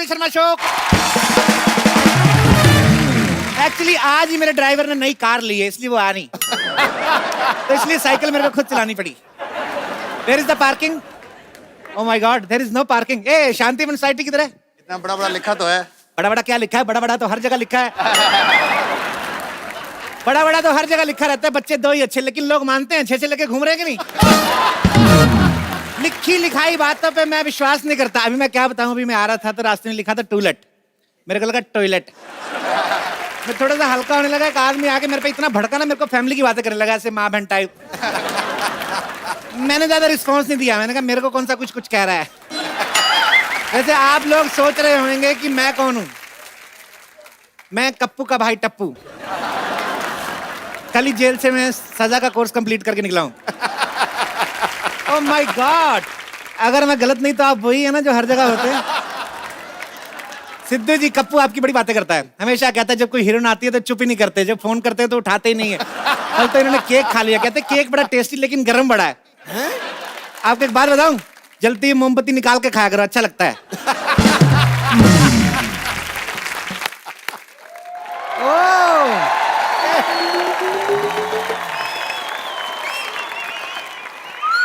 Sharma show. Actually आज ही मेरे driver ने नई कार ली है, इसलिए वो आ नहीं, तो इसलिए साइकिल मेरे को खुद चलानी पड़ी। Where is the parking? Oh my God, there is no parking. A Shantivan society किधर है? इतना बड़ा बड़ा लिखा तो है। बड़ा बड़ा क्या लिखा है? बड़ा बड़ा तो हर जगह लिखा है। बड़ा बड़ा तो हर जगह लिखा रहता है। बच्चे दो ही अच्छे, लेकिन लोग मानते हैं छे लेके घूम रहे हैं कि नहीं? लिखी लिखाई बातों पे मैं विश्वास नहीं करता। अभी मैं क्या बताऊं, अभी मैं आ रहा था तो रास्ते में लिखा था टॉयलेट, मेरे को लगा टॉयलेट। मैं थोड़ा सा हल्का होने लगा, एक आदमी आके मेरे पे इतना भड़का ना, मेरे को फैमिली की बातें करने लगा, ऐसे माँ बहन टाइप। मैंने ज्यादा रिस्पॉन्स नहीं दिया, मैंने कहा मेरे को कौन सा कुछ कह रहा है। वैसे आप लोग सोच रहे होंगे कि मैं कौन हूं। मैं कप्पू का भाई टप्पू, कल ही जेल से मैं सजा का कोर्स कंप्लीट करके निकला हूं। ओह माय गॉड, अगर मैं गलत नहीं तो आप वही है ना जो हर जगह होते हैं। सिद्धू जी, कप्पू आपकी बड़ी बातें करता है, हमेशा कहता है जब कोई हीरोइन आती है तो चुप ही नहीं करते, जब फोन करते हैं तो उठाते ही नहीं है। कल तो इन्होंने केक खा लिया, कहते केक बड़ा टेस्टी लेकिन गर्म बड़ा है। आपको एक बात बताऊं, जलती मोमबत्ती निकाल के खाया करो, अच्छा लगता है।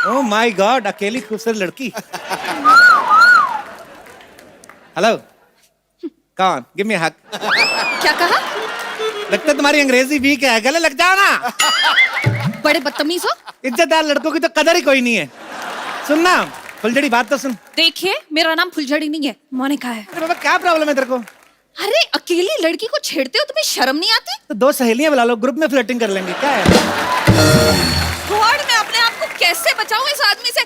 ओह माय गॉड, अकेली खूबसूरत लड़की। हेलो, कौन? गिव मी हग। क्या कहा? लगता है तुम्हारी अंग्रेजी वीक है, गले लग जाओ ना। बड़े बदतमीज हो। इज्जतदार लड़कों की तो कदर ही कोई नहीं है। सुनना, फुलझड़ी बात तो सुन। देखिए, मेरा नाम फुलझड़ी नहीं है, मोनिका है। अरे बाबा, क्या प्रॉब्लम है तेरे को? अरे अकेली लड़की को छेड़ते हो, तुम्हें शर्म नहीं आती? तो दो सहेलियां बुला लो, ग्रुप में फ्लर्टिंग कर लेंगे, क्या है? गॉड, मैं अपने आप को कैसे बचाऊं इस आदमी से?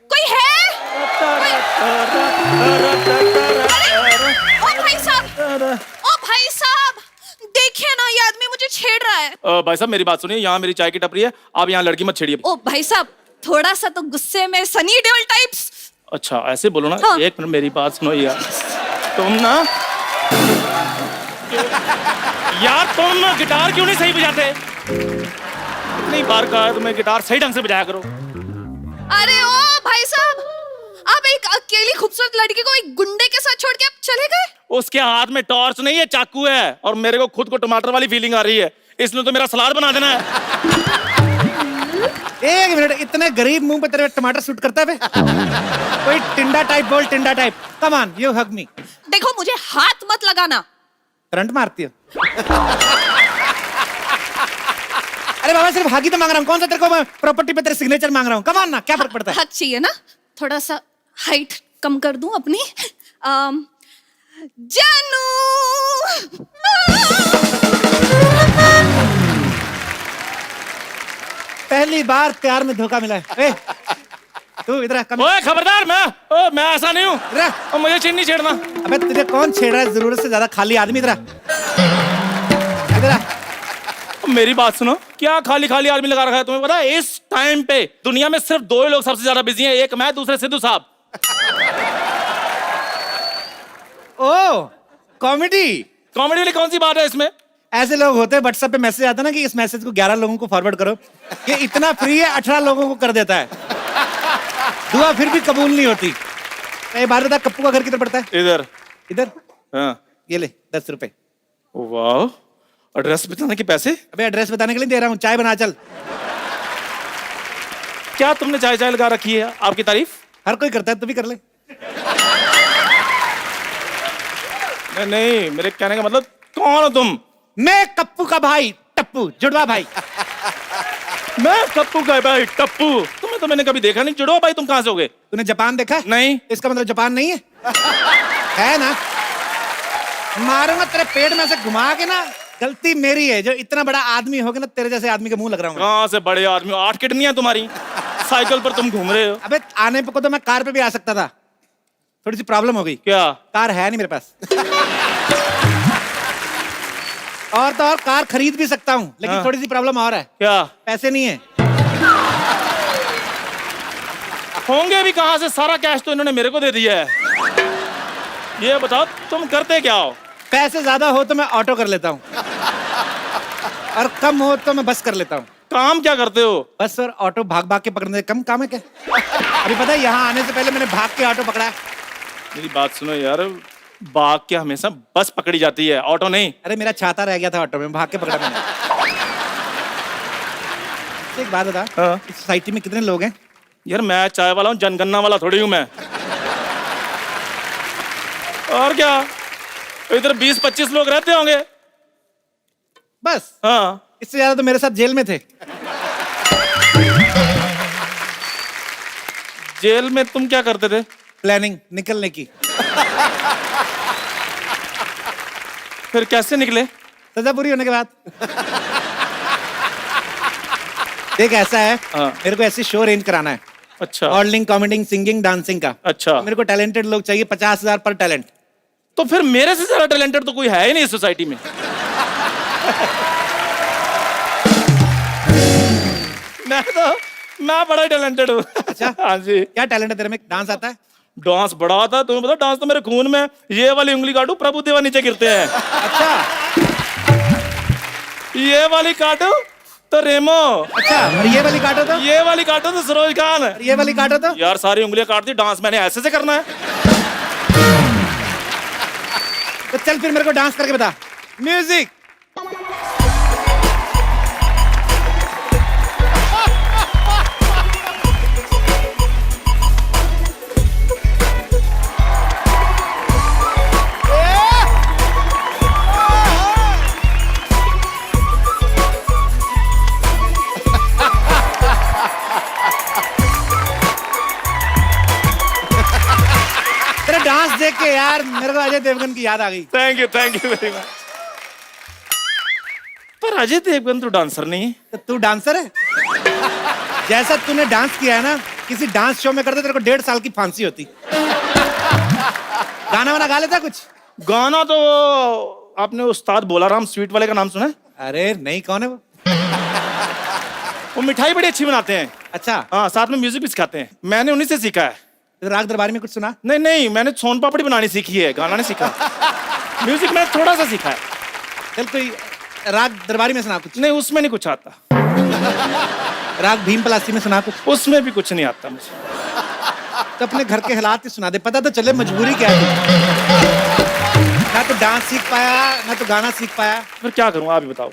कोई है? अरे, ओ भाई साहब, ओ भाई साहब, देखिए ना, ये आदमी मुझे छेड़ रहा है। भाई साहब मेरी बात सुनिए, यहाँ मेरी चाय की टपरी है, आप यहाँ लड़की मत छेड़िए। ओ भाई साहब, थोड़ा सा तो गुस्से में सनी देओल टाइप्स। अच्छा ऐसे बोलो ना। हाँ। एक मिनट मेरी बात सुनो यार, तुम ना यार तुम गिटार क्यों नहीं सही बजाते? इतनी बार कहा है तुम्हें गिटार सही ढंग से बजाया करो। अरे ओ भाई साहब, आप एक अकेली खूबसूरत लड़की को एक गुंडे के साथ छोड़ के आप चले गए? उसके हाथ में टॉर्च नहीं है, चाकू है, और मेरे को खुद को टमाटर वाली फीलिंग आ रही है, इसलिए तो मेरा सलाद बना देना है। एक मिनट, इतने गरीब मुंह पे तेरे टमाटर सूट करता है? कोई टिंडा टाइप बोल, टिंडा type. Come on, you hug me. देखो, मुझे हाथ मत लगाना। करंट मारती हो? अरे बाबा, सिर्फ हग ही तो मांग रहा हूँ, कौन सा तेरे को मैं प्रॉपर्टी पे तेरे सिग्नेचर मांग रहा हूँ। कम ऑन ना, क्या फर्क पड़ता है? हक चाहिए ना, थोड़ा सा हाइट कम कर दूं अपनी। जानू, पहली बार प्यार में धोखा मिला है। ए, तू इधर आ, कम। ओए खबरदार, मैं ऐसा नहीं हूँ, इधर आ। और मुझे चिन्ह नहीं छेड़ना। अबे तुझे कौन छेड़ रहा है? जरूरत से ज्यादा खाली आदमी। इधर आ, इधर आ। मेरी बात सुनो, क्या खाली खाली आदमी लगा रखा है? तुम्हें पता है इस टाइम पे दुनिया में सिर्फ दो ही लोग सबसे ज्यादा बिजी हैं, एक मैं, दूसरे सिद्धू साहब। ओ, कॉमेडी वाली कौन सी बात है इसमें? ऐसे लोग होते हैं, व्हाट्सएप पे मैसेज आता है ना कि इस मैसेज को 11 लोगों को फॉरवर्ड करो, ये इतना फ्री है 18 लोगों को कर देता है। दुआ फिर भी कबूल नहीं होती। ये बात बता, कप्पू का घर किधर पड़ता है? इधर। इधर। हाँ। ये ले 10 रुपए। वाह, एड्रेस बताने के पैसे? अबे एड्रेस बताने के लिए दे रहा हूँ, चाय बना चल। क्या तुमने चाय चाय लगा रखी है? आपकी तारीफ हर कोई करता है, तू भी कर ले। नहीं, मेरे कहने का मतलब, कौन हो तुम? मैं कप्पू का भाई टप्पू, जुड़वा भाई। मैं कप्पू का भाई टप्पू? तुम्हें तो मैंने कभी देखा नहीं। जुड़वा भाई तुम कहाँ से हो गए? तूने जापान देखा? नहीं। इसका मतलब जापान नहीं है? है ना? मारूंगा तेरे पेट में से घुमा के ना। गलती मेरी है, जो इतना बड़ा आदमी हो गया ना, तेरे जैसे आदमी के मुंह लग रहा हूँ। कहाँ से बड़े आदमी? 8 किडनियां तुम्हारी, साइकिल पर तुम घूम रहे हो। अबे आने पे को तो मैं कार पे भी आ सकता था, थोड़ी सी प्रॉब्लम हो गई। क्या? कार है नहीं मेरे पास। और तो और कार खरीद भी सकता हूँ, लेकिन हाँ। थोड़ी सी प्रॉब्लम और है। क्या? पैसे नहीं है। होंगे भी कहाँ से? सारा कैश तो इन्होंने मेरे को दे दिया है। ये बताओ तुम करते क्या हो? पैसे ज्यादा हो तो मैं ऑटो कर लेता हूँ, और कम हो तो मैं बस कर लेता हूँ। काम क्या करते हो? बस और ऑटो भाग भाग के पकड़ने कम काम है क्या? अभी पता है यहाँ आने से पहले मैंने भाग के ऑटो पकड़ा है। मेरी बात सुनो यार, भाग के हमेशा बस पकड़ी जाती है, ऑटो नहीं। अरे मेरा छाता रह गया था ऑटो में, भाग के पकड़ा मैंने। एक बात बता, हाँ। इस सोसाइटी में कितने लोग हैं? यार मैं चाय वाला हूँ, जनगणना वाला थोड़ी हूँ मैं। और क्या, इधर 20-25 लोग रहते होंगे बस। हाँ। इससे ज्यादा तो मेरे साथ जेल में थे। जेल में तुम क्या करते थे? प्लानिंग निकलने की। फिर कैसे निकले? सजा पूरी होने के बाद। देख ऐसा है, हाँ। मेरे को ऐसे शो अरेंज कराना है, अच्छा मॉडलिंग, कॉमेडिंग, सिंगिंग, डांसिंग का। अच्छा। मेरे को टैलेंटेड लोग चाहिए, 50,000 पर टैलेंट। तो फिर मेरे से ज्यादा टैलेंटेड तो कोई है ही नहीं इस सोसाइटी में। मैं बड़ा टैलेंटेड हूँ। अच्छा। हाँ जी। क्या टैलेंट है तेरे में? डांस आता है? डांस बड़ा आता है, तुम्हें पता डांस तो मेरे खून में। ये वाली उंगली काटू प्रभु देवा नीचे गिरते हैं। अच्छा ये वाली काटू तो रेमो। अच्छा, और ये वाली काटो तो? ये वाली काटो तो सरोज खान। और ये वाली काटो तो? यार सारी उंगलियां काट दी, डांस मैंने ऐसे से करना है। तो चल फिर मेरे को डांस करके बता। म्यूजिक। तेरा डांस देख के यार मेरे को अजय देवगन की याद आ गई। Thank you very much. पर अजय देवगन तो डांसर नहीं है। तो तू डांसर है? जैसा तूने डांस किया है ना, किसी डांस शो में करते तेरे को 1.5 साल की फांसी होती। गाना वाना गा लेता कुछ? गाना तो आपने उस्ताद बोलाराम स्वीट वाले का नाम सुना है? अरे नहीं, कौन है वो? वो मिठाई बड़ी अच्छी बनाते हैं। अच्छा, हाँ, साथ में म्यूजिक भी सिखाते हैं। मैंने उन्हीं से सीखा है। तो राग दरबारी में कुछ सुना? नहीं, मैंने सोन पापड़ी बनानी सीखी है, गाना नहीं सीखा। म्यूजिक मैंने थोड़ा सा सीखा है। चल कोई राग दरबारी में सुना कुछ। नहीं, उसमें नहीं कुछ आता। राग भीम पलासी में सुना कुछ। उसमें भी कुछ नहीं आता मुझे। तो अपने घर के हालात ही सुना दे, पता तो चले मजबूरी क्या है। ना तो डांस सीख पाया, ना तो गाना सीख पाया। फिर क्या करूँ, आप ही बताओ।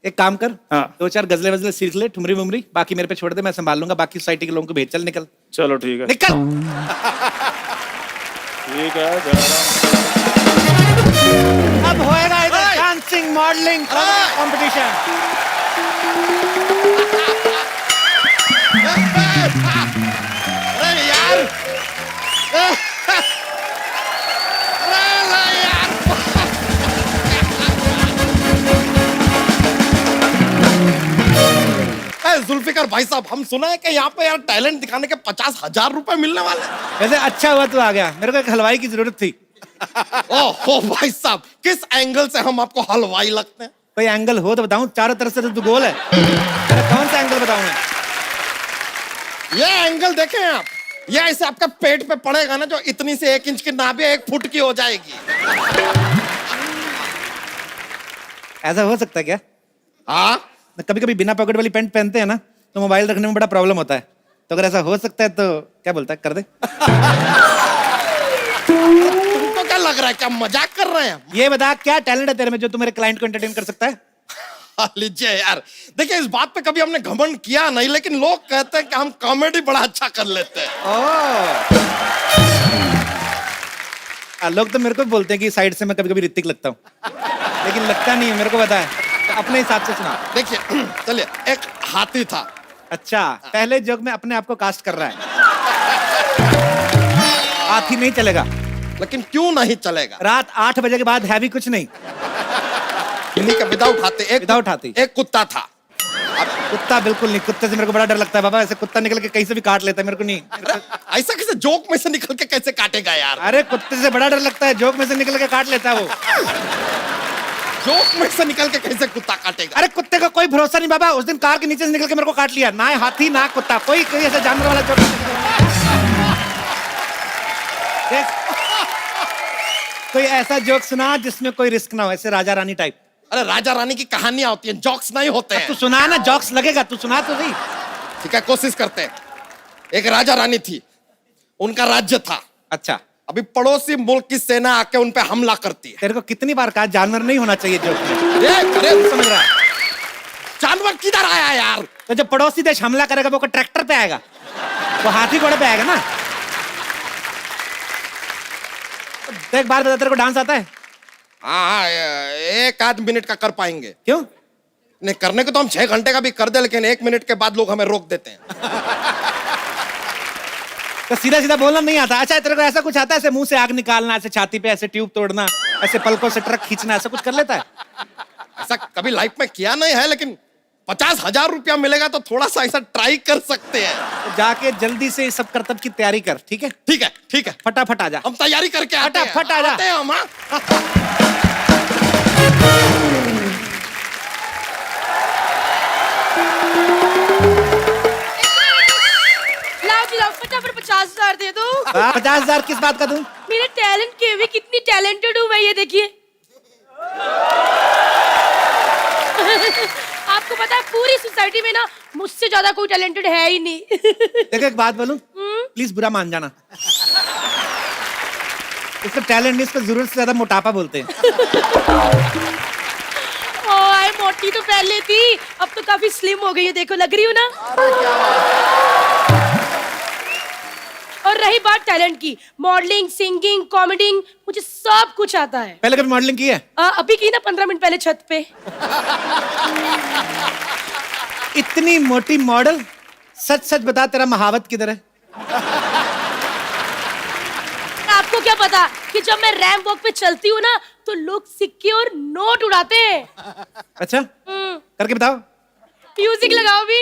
एक काम कर, हाँ। 2-4 गजले वजले सीख ले, ठुमरी मुमरी, बाकी मेरे पे छोड़ दे, मैं संभाल लूंगा। बाकी सोसाइटी के लोगों को भेज। चल निकल चलो ठीक है। निकल। ठीक है, जा रहा हूँ। अब होएगा इधर डांसिंग, मॉडलिंग कंपटीशन। अरे यार, जुल्फिकार भाई साहब, हम सुना है कि यहाँ पे यार टैलेंट दिखाने के 50,000 रुपए मिलने वाले हैं। वैसे अच्छा हुआ तू आ गया, मेरे को एक हलवाई की जरूरत थी। ओहो भाई साहब, किस एंगल से हम आपको हलवाई लगते हैं? कोई एंगल हो तो बताऊं, चारों तरफ से तो तू गोल है। तेरा कौन सा एंगल बताऊं मैं? ये एंगल देखें आप, ये ऐसे आपका पेट पे पड़ेगा ना, जो इतनी से 1 इंच की नाभि 1 फुट की हो जाएगी। ऐसा हो सकता है क्या? हाँ, कभी कभी बिना पॉकेट वाली पैंट पहनते हैं ना, तो मोबाइल रखने में बड़ा प्रॉब्लम होता है। तो अगर ऐसा हो सकता है तो क्या बोलता है, कर दे। तुमको क्या लग रहा है, क्या मजाक कर रहे हैं? ये बता क्या टैलेंट है तेरे में जो तू मेरे क्लाइंट को एंटरटेन कर सकता है? लीजिए यार, देखिए इस बात पे कभी हमने घमंड किया नहीं, लेकिन लोग कहते हैं कि हम कॉमेडी बड़ा अच्छा कर लेते हैं। लोग तो मेरे को बोलते हैं कि साइड से मैं कभी कभी ऋतिक लगता हूँ, लेकिन लगता नहीं है, मेरे को पता है। तो अपने हिसाब से सुना। देखिए चलिए, एक हाथी था। अच्छा, पहले जोक में अपने आप को कास्ट कर रहा है। हाथी नहीं चलेगा। लेकिन क्यों नहीं चलेगा? रात 8 बजे के बाद हैवी कुछ नहीं। इन्हीं का विदाउट हाथी, Without हाथी। एक कुत्ता था। कुत्ता बिल्कुल नहीं, कुत्ते से मेरे को बड़ा डर लगता है बाबा। ऐसे कुत्ता निकल के कहीं से भी काट लेता है, मेरे को नहीं। ऐसा कैसे जोक में से निकल के कैसे काटेगा यार? अरे कुत्ते से बड़ा डर लगता है, जोक में से निकल के काट लेता है वो। जोक में से निकल के कैसे कुत्ता काटेगा? अरे कुत्ते का कोई भरोसा नहीं बाबा। उस दिन कार के नीचे से निकल के मेरे को काट लिया। ना हाथी ना कुत्ता, कोई ऐसा जानवर वाला जोक नहीं। देख, कोई ऐसा जोक सुना जिसमें कोई रिस्क ना हो, ऐसे राजा रानी टाइप। अरे राजा रानी की कहानियां होती हैं, जोक्स नहीं होते तू हैं। सुना ना, जोक्स लगेगा। तू सुना तो सही। ठीक है, कोशिश करते हैं। एक राजा रानी थी, उनका राज्य था। अच्छा, अभी पड़ोसी मुल्क की सेना आके उन पे हमला करती है। तेरे को कितनी बार कहा जानवर नहीं होना चाहिए जोक में। अरे समझ रहा है? जानवर किधर आया यार? तो जब पड़ोसी देश हमला करेगा वो ट्रैक्टर पे आएगा, वो हाथी घोड़े पे आएगा ना। तो एक बार बता, तेरे को डांस आता है? हाँ, 1 मिनट का कर पाएंगे। क्यों? नहीं, करने को तो हम 6 घंटे का भी कर दे, लेकिन 1 मिनट के बाद लोग हमें रोक देते हैं। तो सीधा सीधा बोलना नहीं आता? अच्छा, तेरे को ऐसा कुछ आता है, ऐसे मुंह से आग निकालना, ऐसे छाती पे ऐसे ट्यूब तोड़ना, ऐसे पलकों से ट्रक खींचना, ऐसा कुछ कर लेता है? ऐसा कभी लाइफ में किया नहीं है, लेकिन 50,000 रुपया मिलेगा तो थोड़ा सा ऐसा ट्राई कर सकते हैं। तो जाके जल्दी से इस सब करतब की तैयारी कर, ठीक है? ठीक है, ठीक है, फटाफट आ जा। हम तैयारी करके आते हैं। फटाफट आ जा। आते हैं हम, हाँ? लाओ जी लाओ, फटाफट 50,000 दे दो। 50,000 किस बात का दूं? मेरे टैलेंट के भी कितनी टैलेंटेड हूँ मैं, ये देखिए। आपको पता है पूरी सोसाइटी में ना मुझसे ज्यादा कोई टैलेंटेड है ही नहीं। देखो एक बात बोलूं, प्लीज बुरा मान जाना। इसका टैलेंट नहीं, इसको जरूरत से ज्यादा मोटापा बोलते हैं। ओए, मोटी तो पहले थी, अब तो काफी स्लिम हो गई है, देखो लग रही हूँ ना। और रही बात टैलेंट की, मॉडलिंग, सिंगिंग, कॉमेडिंग, मुझे सब कुछ आता है। पहले कभी मॉडलिंग की है? अभी की ना 15 मिनट पहले छत पे। इतनी मोटी मॉडल, सच सच बता तेरा महावत किधर है? आपको क्या पता कि जब मैं रैंप वॉक पे चलती हूँ ना तो लोग सिक्के और नोट उड़ाते हैं। अच्छा, करके बताओ। म्यूजिक लगाओ भी।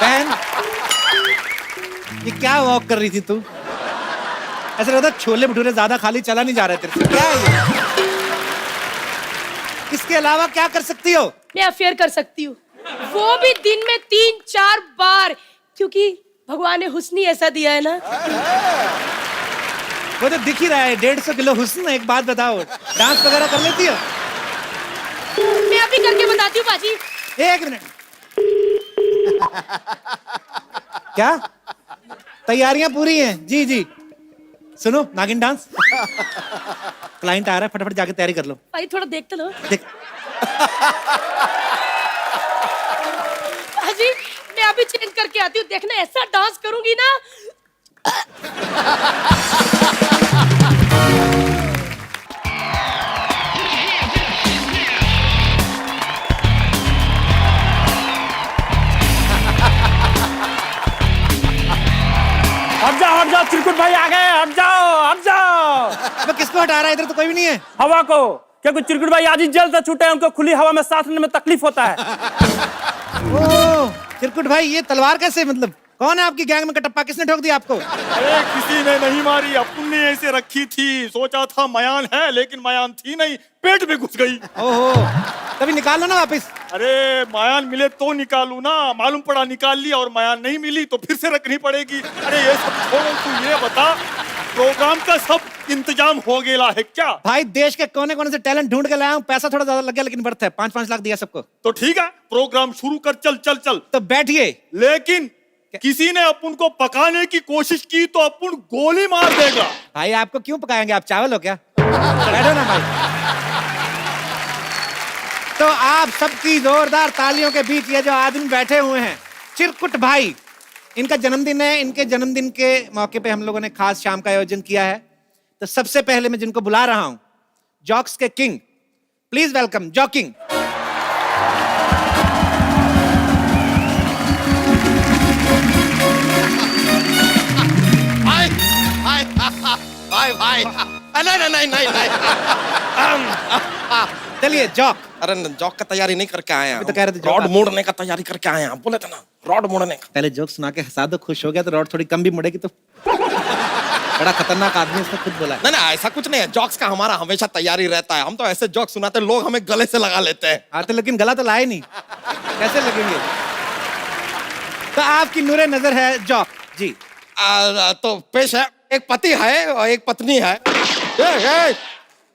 बहन, ये क्या वॉक कर रही थी तू? ऐसा लगता छोले भटूरे ज्यादा खाली चला नहीं जा रहे तेरे से। क्या है ये? इसके अलावा क्या कर सकती हो? मैं अफेयर कर सकती हूँ, वो भी दिन में 3-4 बार, क्योंकि भगवान ने हुस्न ही ऐसा दिया है ना। वो तो दिख ही रहा है, 150 किलो हुस्न। एक बात बताओ, डांस वगैरह कर लेती हो? मैं अभी करके बताती हूँ बाजी। 1 मिनट। क्या तैयारियां पूरी हैं? जी जी। सुनो, नागिन डांस। क्लाइंट आ रहा है, फटाफट जाके तैयारी कर लो। भाई थोड़ा देख तो लो। देख, बाजी मैं अभी चेंज करके आती हूँ, देखना ऐसा डांस करूंगी ना। हट जाओ, चिरकुट भाई आ गए, हट जाओ। अब किसको हटा रहा है? इधर तो कोई भी नहीं है। हवा को, क्योंकि चिरकुट भाई आज ही जेल से छूटे हैं, उनको खुली हवा में सांस लेने में तकलीफ होता है। ओह, चिरकुट भाई, ये तलवार कैसे? मतलब कौन है आपकी गैंग में कटप्पा? किसने ठोक दिया आपको? अरे किसी ने नहीं मारी, अपन ने ऐसे रखी थी। सोचा था मयान है, लेकिन मयान थी नहीं, पेट में घुस गई। ओहो, तभी निकाल लो ना वापस। अरे मयान मिले तो निकालू ना, मालूम पड़ा निकाल लिया और मयान नहीं मिली तो फिर से रखनी पड़ेगी। अरे ये सब छोड़ो, तू ये बता प्रोग्राम का सब इंतजाम हो गया है क्या? भाई देश के कोने कोने से टैलेंट ढूंढ के लाया हूँ, पैसा थोड़ा ज्यादा लग गया लेकिन वर्थ है। 5-5 लाख दिया सबको। तो ठीक है, प्रोग्राम शुरू कर, चल चल चल। तो बैठिए। लेकिन किसी ने अपन को पकाने की कोशिश की तो अपन गोली मार देगा। भाई आपको क्यों पकाएंगे? आप चावल हो क्या? बैठो ना भाई। तो आप सबकी जोरदार तालियों के बीच ये जो आदमी बैठे हुए हैं, चिरकुट भाई, इनका जन्मदिन है। इनके जन्मदिन के मौके पे हम लोगों ने खास शाम का आयोजन किया है। तो सबसे पहले मैं जिनको बुला रहा हूं, जॉक्स के किंग, प्लीज वेलकम जॉकिंग। भाई भाई, नहीं। चलिए जॉक। अरे जॉक का तैयारी नहीं करके आए हैं, तो कह रहे थे जॉक रॉड आप- मोड़ने का तैयारी करके आए हैं। आप बोले थे ना रॉड मोड़ने का। पहले जोक सुना के हंसा दो, खुश हो गया तो रॉड थोड़ी कम भी मुड़ेगी। तो बड़ा खतरनाक आदमी, उसने खुद बोला है। नहीं ऐसा कुछ नहीं है, जॉक्स का हमारा हमेशा तैयारी रहता है। हम तो ऐसे जॉक सुनाते हैं, लोग हमें गले से लगा लेते हैं। आते लेकिन गला तो लाए नहीं, कैसे लगेंगे? तो आपकी नूरे नजर है जॉक जी। तो पेश है, एक पति है और एक पत्नी है।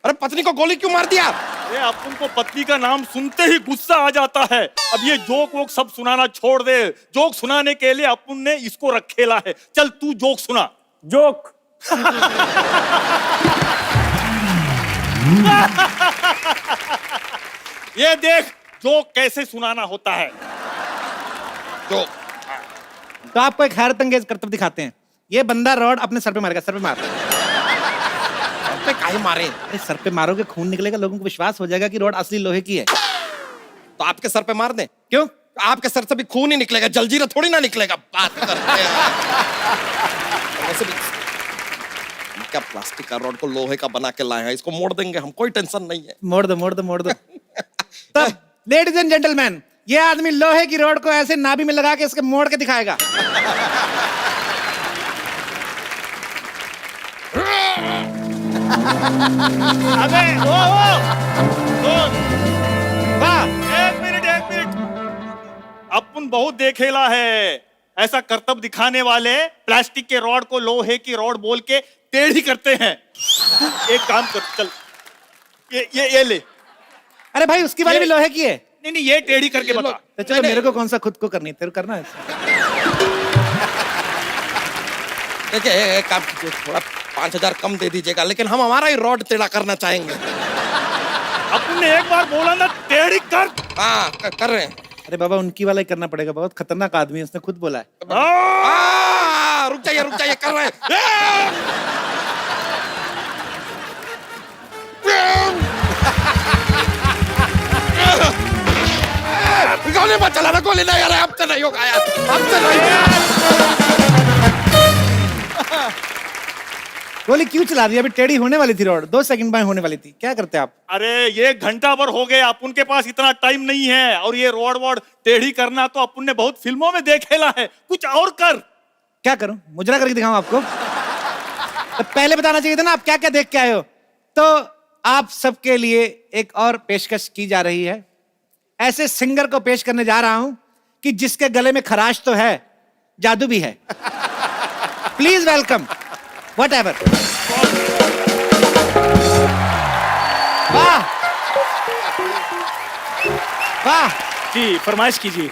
अरे पत्नी को गोली क्यों मार दिया? अरे अपन को पत्नी का नाम सुनते ही गुस्सा आ जाता है। अब ये जोक वोक सब सुनाना छोड़ दे। जोक सुनाने के लिए अपन ने इसको रखेला है। चल तू जोक सुना। जोक। ये देख जोक कैसे सुनाना होता है। जो तो आपको एक हैरत अंगेज करतब दिखाते हैं। ये बंदा रॉड अपने सर पे मारेगा, सर पे मार। पे काहे मारे? अरे सर पे मारोगे खून निकलेगा, लोगों को विश्वास हो जाएगा कि रॉड असली लोहे की है। तो आपके सर पे मार दे। क्यों? आपके सर से भी खून ही निकलेगा, जलजीरा थोड़ी ना निकलेगा। बात करते हैं। वैसे भी क्या प्लास्टिक का रॉड को लोहे का बना के लाए हैं, इसको मोड़ देंगे हम, कोई टेंशन नहीं है। मोड़ दो मोड़ दो मोड़ दो। तब लेडीज एंड जेंटलमैन, ये आदमी लोहे की रॉड को ऐसे नाभि में लगा के इसके मोड़ के दिखाएगा। अबे ओ सुन। वाह, एक मिनट। अपन बहुत देखेला है ऐसा करतब दिखाने वाले प्लास्टिक के रॉड को लोहे की रॉड बोल के टेढ़ी करते हैं। एक काम कर, चल ये ले। अरे भाई उसकी वाली भी लोहे की है। नहीं ये टेढ़ी करके बता। तो चलो मेरे को कौन सा खुद को करनी है, तेरे को करना है। देखिए एक काम कीजिए, थोड़ा 5,000 कम दे दीजिएगा, लेकिन हम हमारा ही रॉड टेढ़ा करना चाहेंगे। अपन ने एक बार बोला ना टेढ़ी कर। हाँ कर रहे हैं। अरे बाबा उनकी वाला ही करना पड़ेगा, बहुत खतरनाक आदमी है, उसने खुद बोला है। रुक जाइए कर रहे हैं। गोली मत चलाना, गोली नहीं आ रहा है, हमसे नहीं होगा यार, हमसे नहीं। गोली क्यों चला दी? अभी टेढ़ी होने वाली थी रॉड, 2 सेकंड में होने वाली थी। क्या करते आप? अरे ये घंटा भर हो गए, अपन के पास इतना टाइम नहीं है। और ये रॉड वॉड टेढ़ी करना तो अपन ने बहुत फिल्मों में देखेला है। कुछ और कर। क्या करूं? मुजरा करके दिखाऊं आपको? तो पहले बताना चाहिए था ना आप क्या क्या देख के आए हो। तो आप सबके लिए एक और पेशकश की जा रही है। ऐसे सिंगर को पेश करने जा रहा हूं कि जिसके गले में खराश तो है, जादू भी है। Please welcome Whatever. वाह वाह। जी फरमाइश कीजिए।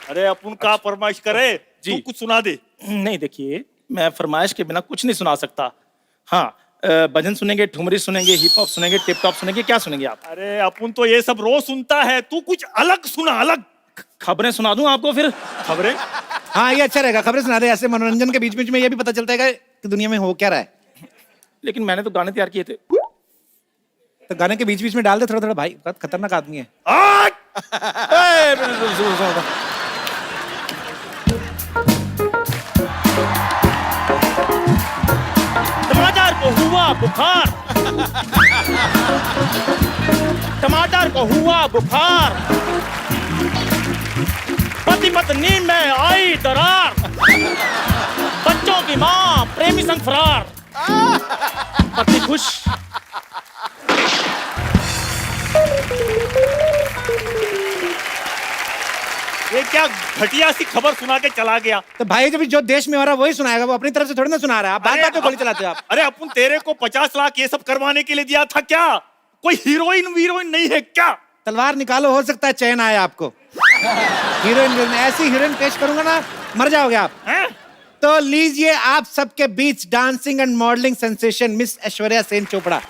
अरे अपन का फरमाइश करे जी। तू कुछ सुना दे। नहीं देखिए, मैं फरमाइश के बिना कुछ नहीं सुना सकता। हाँ, भजन सुनेंगे, ठुमरी सुनेंगे, हिप हॉप सुनेंगे, टिप टॉप सुनेंगे। क्या सुनेंगे आप? अरे अपन तो ये सब रोज सुनता है, तू कुछ अलग सुना। अलग खबरें सुना दूं आपको फिर? खबरें? हाँ ये अच्छा रहेगा, खबरें सुना दे। ऐसे मनोरंजन के बीच बीच में ये भी पता चलता है कि दुनिया में हो क्या रहा है। लेकिन मैंने तो गाने तैयार किए थे। तो गाने के बीच बीच में डाल दे थोड़ा थोड़ा। भाई बहुत खतरनाक आदमी है। टमाटर को हुआ बुखार। टमाटर को हुआ बुखार। पति पत्नी में आई दरार। बच्चों की मां प्रेमी संग फरार। पति खुश। ये क्या घटिया सी खबर सुना के चला गया। तो भाई जब जो देश में हो रहा है वही सुनाएगा, वो अपनी तरफ से थोड़ी ना सुना रहा है। आप बात बात पे गोली चलाते हो आप। अरे अपन तेरे को 50 लाख ये सब करवाने के लिए दिया था क्या? कोई हीरोइन वीरोइन नहीं है क्या? तलवार निकालो, हो सकता है चैन आए आपको। हीरोइन ऐसी हीरोइन पेश करूंगा ना, मर जाओगे आप। हैं? तो लीजिए आप सबके बीच dancing and modelling sensation miss Aishwarya Sen Chopra.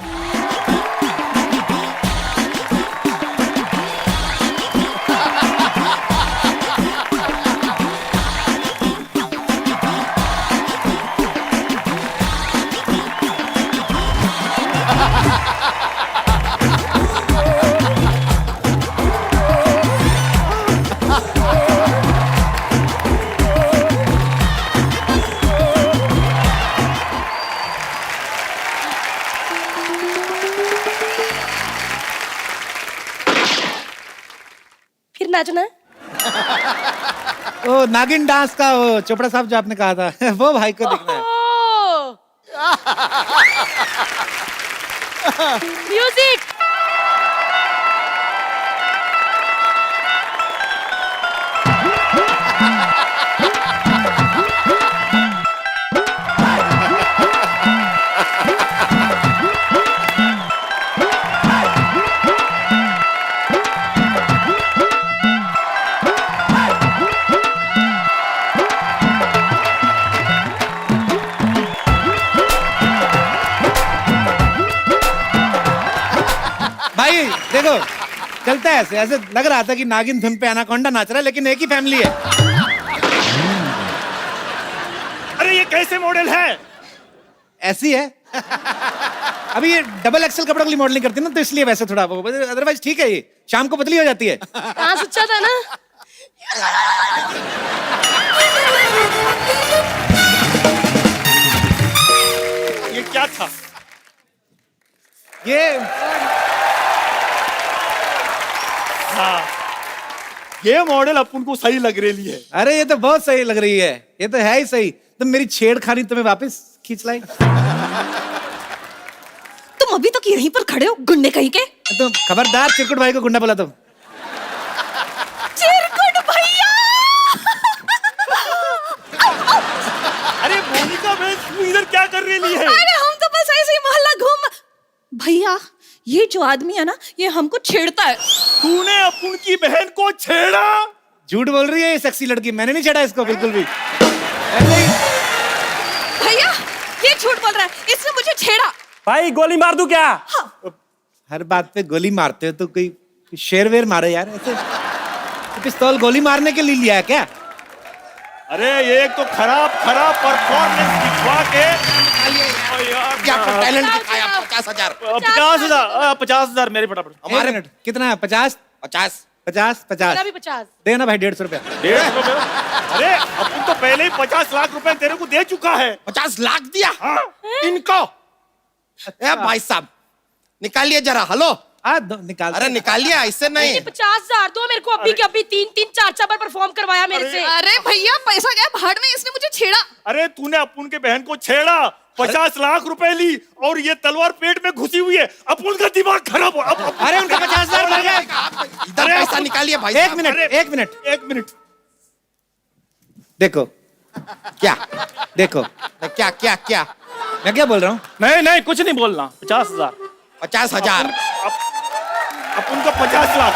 फिर नाचना है? ओ नागिन डांस का वो चोपड़ा साहब जो आपने कहा था वो भाई को देखना है। म्यूजिक। देखो चलता है ऐसे ऐसे लग रहा था कि नागिन धुन पे एनाकोंडा नाच रहा है, लेकिन एक ही फैमिली है। अरे ये कैसे मॉडल है? ऐसी है। अभी ये डबल एक्सल कपड़ों के लिए मॉडलिंग करती है ना, तो इसलिए वैसे थोड़ा वो, अदरवाइज ठीक है, ये शाम को पतली हो जाती है। हाँ सच्चा था ना। ये क्या था? ये हाँ, ये मॉडल अपन को सही लग रही है। अरे ये तो बहुत सही लग रही है, ये तो है ही सही। तुम मेरी छेड़खानी तुम्हें वापस खींच लाई। तुम अभी तक यहीं पर खड़े हो गुंडे कहीं के। तुम खबरदार चिरकुट भाई को गुंडा बोला तुम। चिरकुट भैया। अरे मोनिका बहन, तू इधर क्या कर रही है? अरे हम तो बस ऐसे ही मोहल्ला घूम। भैया ये जो आदमी है ना, ये हमको छेड़ता है। तूने अपन की बहन को छेड़ा? झूठ बोल रही है ये सेक्सी लड़की, मैंने नहीं छेड़ा इसको बिल्कुल भी। ऐसे ही भैया ये झूठ बोल रहा है, इसने मुझे छेड़ा। भाई गोली मार दूं क्या? हर बात पे गोली मारते हो तो कोई शेर वेर मारे यार ऐसे। पिस्तौल गोली मारने के लिए लिया है क्या? अरे ये एक तो खराब परफॉर्मेंस दिखवा के क्या टैलेंट दिखाया? 50,000। 50,000 50,000 मेरे फटाफट। हमारे मिनट कितना है? 50 50। 50 50 भी 50। देना भाई 150 रुपया। 150 रुपए? अरे अपन तो पहले ही 50 लाख रुपए तेरे को दे चुका है। 50 लाख दिया हाँ। इनको? ए भाई साहब निकालिए जरा। हेलो, निकाल। अरे निकालिए, ऐसे नहीं। 50,000 दो मेरे को। अभी के अभी 3-3 4-4 बार परफॉर्म करवाया मेरे से। अरे भैया पैसा गया भाड़ में, इसने मुझे छेड़ा। अरे तूने अपन के बहन को छेड़ा, 50 लाख रुपए ली और ये तलवार पेट में घुसी हुई है। अपन का दिमाग खराब हो। अरे उनका 50,000 मिल गया। इधर पैसा निकालिए भाई एक साहब। मिनट एक मिनट। देखो क्या देखो क्या क्या क्या? मैं क्या बोल रहा हूँ? नहीं नहीं कुछ नहीं बोलना। 50,000। 50,000। अपन का 50 लाख।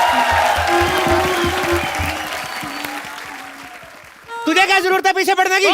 तुझे क्या जरूरत है पीछे पड़ने की?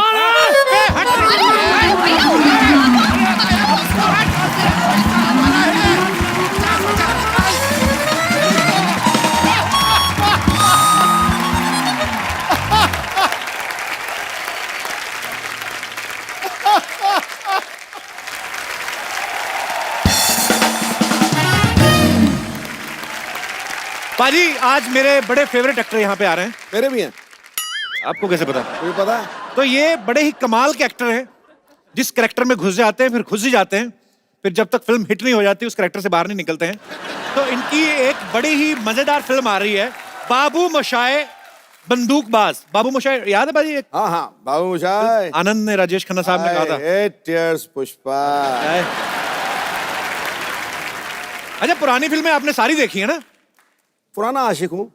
पाजी आज मेरे बड़े फेवरेट एक्टर यहाँ पे आ रहे हैं। मेरे भी हैं। आपको कैसे पता? तुम्हें पता है? तो ये बड़े ही कमाल के एक्टर हैं, जिस कैरेक्टर में घुस जाते हैं फिर घुस ही जाते हैं, फिर जब तक फिल्म हिट नहीं हो जाती उस कैरेक्टर से बाहर नहीं निकलते हैं। तो इनकी एक बड़ी ही मजेदार फिल्म आ रही है, बाबू मोशाय बंदूकबाज। बाबू मोशाय याद है भाई? हाँ हाँ, बाबू मोशाय। आनंद ने, राजेश खन्ना साहब ने कहा था। 8 years पुष्पा। अच्छा, पुरानी फिल्में आपने सारी देखी है ना? पुराना आशिक हूँ।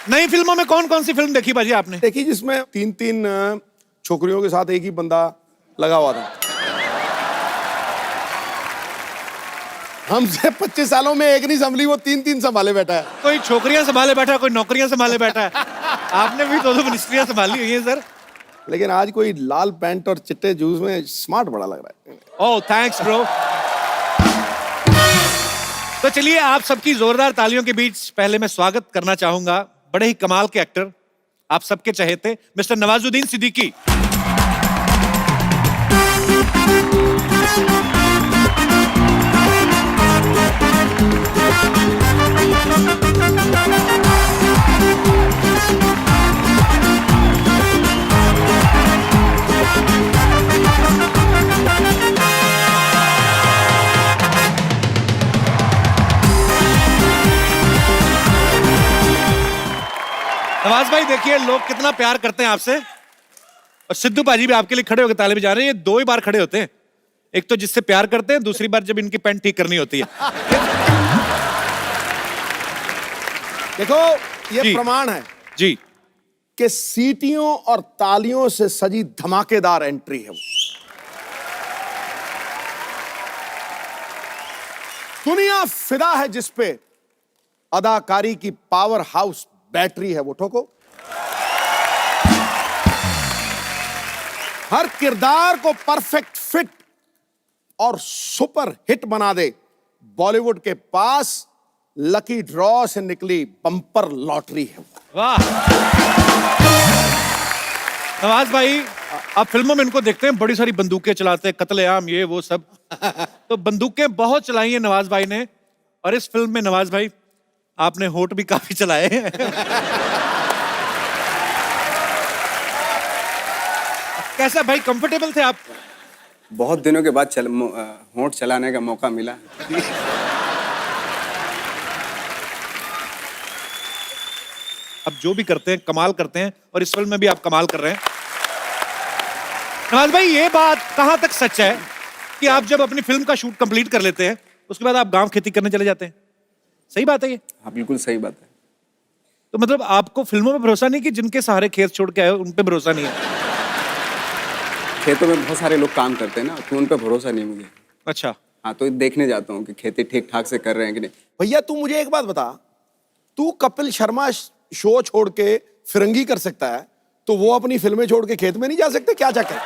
नई फिल्मों में कौन कौन सी फिल्म देखी भाजी आपने? देखी जिसमें 3-3 छोकरियों के साथ एक ही बंदा लगा हुआ था। हमसे 25 सालों में एक नहीं संभली, वो 3-3 संभाले बैठा है। कोई छोकरियां संभाले बैठा है, कोई नौकरियां संभाले बैठा है। आपने भी 2-2 मिनिस्ट्रियां संभाली हुई हैं सर। लेकिन आज कोई लाल पैंट और चिट्टे जूस में स्मार्ट बड़ा लग रहा है। ओह थैंक्स ब्रो। तो चलिए आप सबकी जोरदार तालियों के बीच पहले मैं स्वागत करना चाहूंगा बड़े ही कमाल के एक्टर, आप सबके चहेते मिस्टर नवाजुद्दीन सिद्दीकी। नवाज भाई देखिए लोग कितना प्यार करते हैं आपसे, और सिद्धू पाजी भी आपके लिए खड़े होकर ताली बजा रहे हैं। ये 2 ही बार खड़े होते हैं, एक तो जिससे प्यार करते हैं, दूसरी बार जब इनकी पैंट ठीक करनी होती है। देखो ये जी। प्रमाण है जी कि सीटियों और तालियों से सजी धमाकेदार एंट्री है वो। दुनिया फिदा है जिस पे अदाकारी की पावर हाउस बैटरी है वो ठोको। हर किरदार को परफेक्ट फिट और सुपर हिट बना दे, बॉलीवुड के पास लकी ड्रॉ से निकली बम्पर लॉटरी है वो। वाह नवाज भाई, आप फिल्मों में इनको देखते हैं, बड़ी सारी बंदूकें चलाते हैं, कत्लेआम ये वो सब। तो बंदूकें बहुत चलाई हैं नवाज भाई ने, और इस फिल्म में नवाज भाई आपने होठ भी काफी चलाए हैं। कैसा भाई, कंफर्टेबल थे आप? बहुत दिनों के बाद होंठ चलाने का मौका मिला। अब जो भी करते हैं कमाल करते हैं, और इस फिल्म में भी आप कमाल कर रहे हैं। नवाज भाई, ये बात कहां तक सच है कि आप जब अपनी फिल्म का शूट कंप्लीट कर लेते हैं उसके बाद आप गांव खेती करने चले जाते हैं? सही बात है ये? हाँ बिल्कुल सही बात है। तो मतलब आपको फिल्मों में भरोसा नहीं कि जिनके सहारे खेत छोड़ के आए हो, उन पे भरोसा नहीं है? खेतों में बहुत सारे लोग काम करते हैं ना, तो उन पे भरोसा नहीं मुझे। अच्छा। हाँ, तो देखने जाता हूँ कि खेती ठीक ठाक से कर रहे हैं कि नहीं। भैया तू मुझे एक बात बता, तू कपिल शर्मा शो छोड़ के फिरंगी कर सकता है, तो वो अपनी फिल्में छोड़ के खेत में नहीं जा सकते? क्या चक्कर?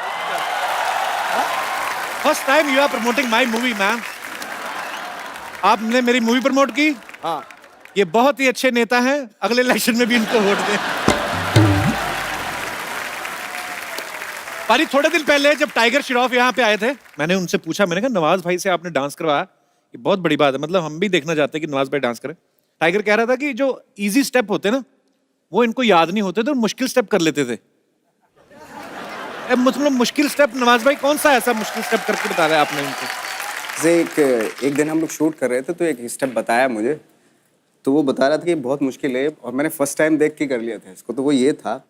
First time you are promoting my movie ma'am. आपने मेरी मूवी प्रमोट की। हाँ, ये बहुत ही अच्छे नेता हैं, अगले इलेक्शन में भी इनको वोट दें। पारी, थोड़े दिन पहले जब टाइगर श्रॉफ यहाँ पे आए थे, मैंने उनसे पूछा, मैंने कहा नवाज भाई से आपने डांस करवाया, ये बहुत बड़ी बात है, मतलब हम भी देखना चाहते हैं कि नवाज भाई डांस करें। टाइगर कह रहा था कि जो इजी स्टेप होते ना वो इनको याद नहीं होते थे, मुश्किल स्टेप कर लेते थे। मतलब मुश्किल स्टेप, नवाज भाई कौन सा ऐसा मुश्किल स्टेप करके बता रहे आपने उनको? जैसे एक दिन हम लोग शूट कर रहे थे, तो एक स्टेप बताया मुझे, तो वो बता रहा था कि बहुत मुश्किल है, और मैंने फर्स्ट टाइम देख के कर लिया था इसको। तो वो ये था,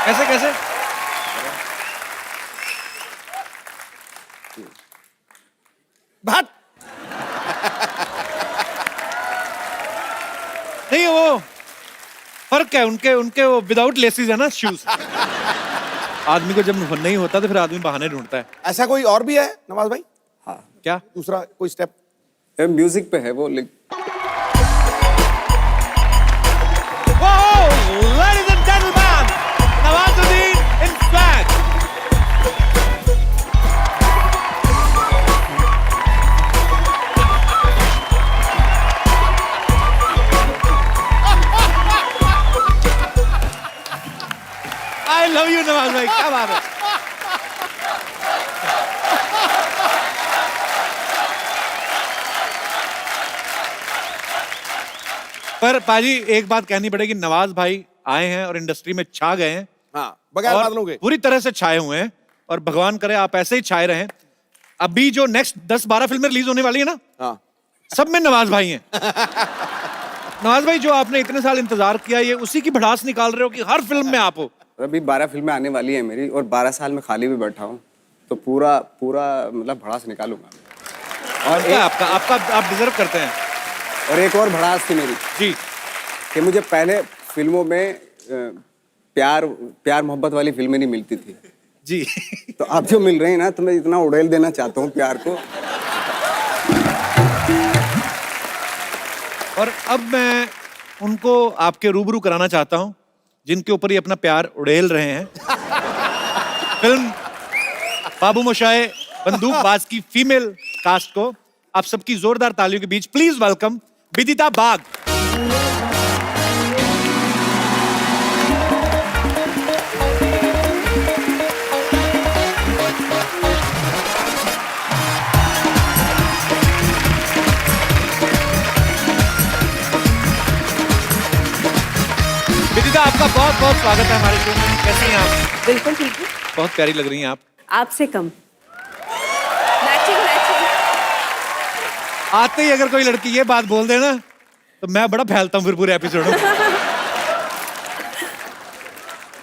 कैसे कैसे? भाट नहीं, वो फर्क है उनके उनके वो विदाउट लेसिस है ना शूज। आदमी को जब नहीं होता तो फिर आदमी बहाने ढूंढता है। ऐसा कोई और भी है नवाज भाई? हाँ क्या? दूसरा कोई स्टेप? म्यूजिक पे है वो। Ladies and gentlemen, Nawazuddin in swag. I love you Nawaz भाई, क्या बात है। पर पाजी एक बात कहनी पड़ेगी, नवाज भाई आए हैं और इंडस्ट्री में छा गए हैं। हाँ, बगैर और बादलों के। पूरी तरह से छाए हुए हैं, और भगवान करे आप ऐसे ही छाए रहें। अभी जो नेक्स्ट 10-12 फिल्में रिलीज होने वाली है ना, हाँ, सब में नवाज भाई हैं। नवाज भाई, जो आपने इतने साल इंतजार किया, ये उसी की भड़ास निकाल रहे हो कि हर फिल्म में आप हो। अभी 12 फिल्में आने वाली है मेरी, और 12 साल में खाली भी बैठा हूँ, तो पूरा मतलब भड़ास निकालूंगा। और आपका आपका आप डिजर्व करते हैं। और एक और भड़ास थी मेरी जी, कि मुझे पहले फिल्मों में प्यार मोहब्बत वाली फिल्में नहीं मिलती थी जी। तो अब जो मिल रही है ना, तो मैं इतना उड़ेल देना चाहता हूँ प्यार को। और अब मैं उनको आपके रूबरू कराना चाहता हूं जिनके ऊपर ये अपना प्यार उड़ेल रहे हैं। फिल्म बाबू मोशाय बंदूकबाज की फीमेल कास्ट को आप सबकी जोरदार तालियों के बीच प्लीज वेलकम विदिता बाग। विदिता, आपका बहुत बहुत स्वागत है हमारे शो में। कैसे हैं आप? बिल्कुल ठीक है। बहुत प्यारी लग रही हैं आप। आपसे कम। Matching matching. आते ही अगर कोई लड़की ये बात बोल दे ना, तो मैं बड़ा फैलता हूँ फिर पूरे एपिसोड में।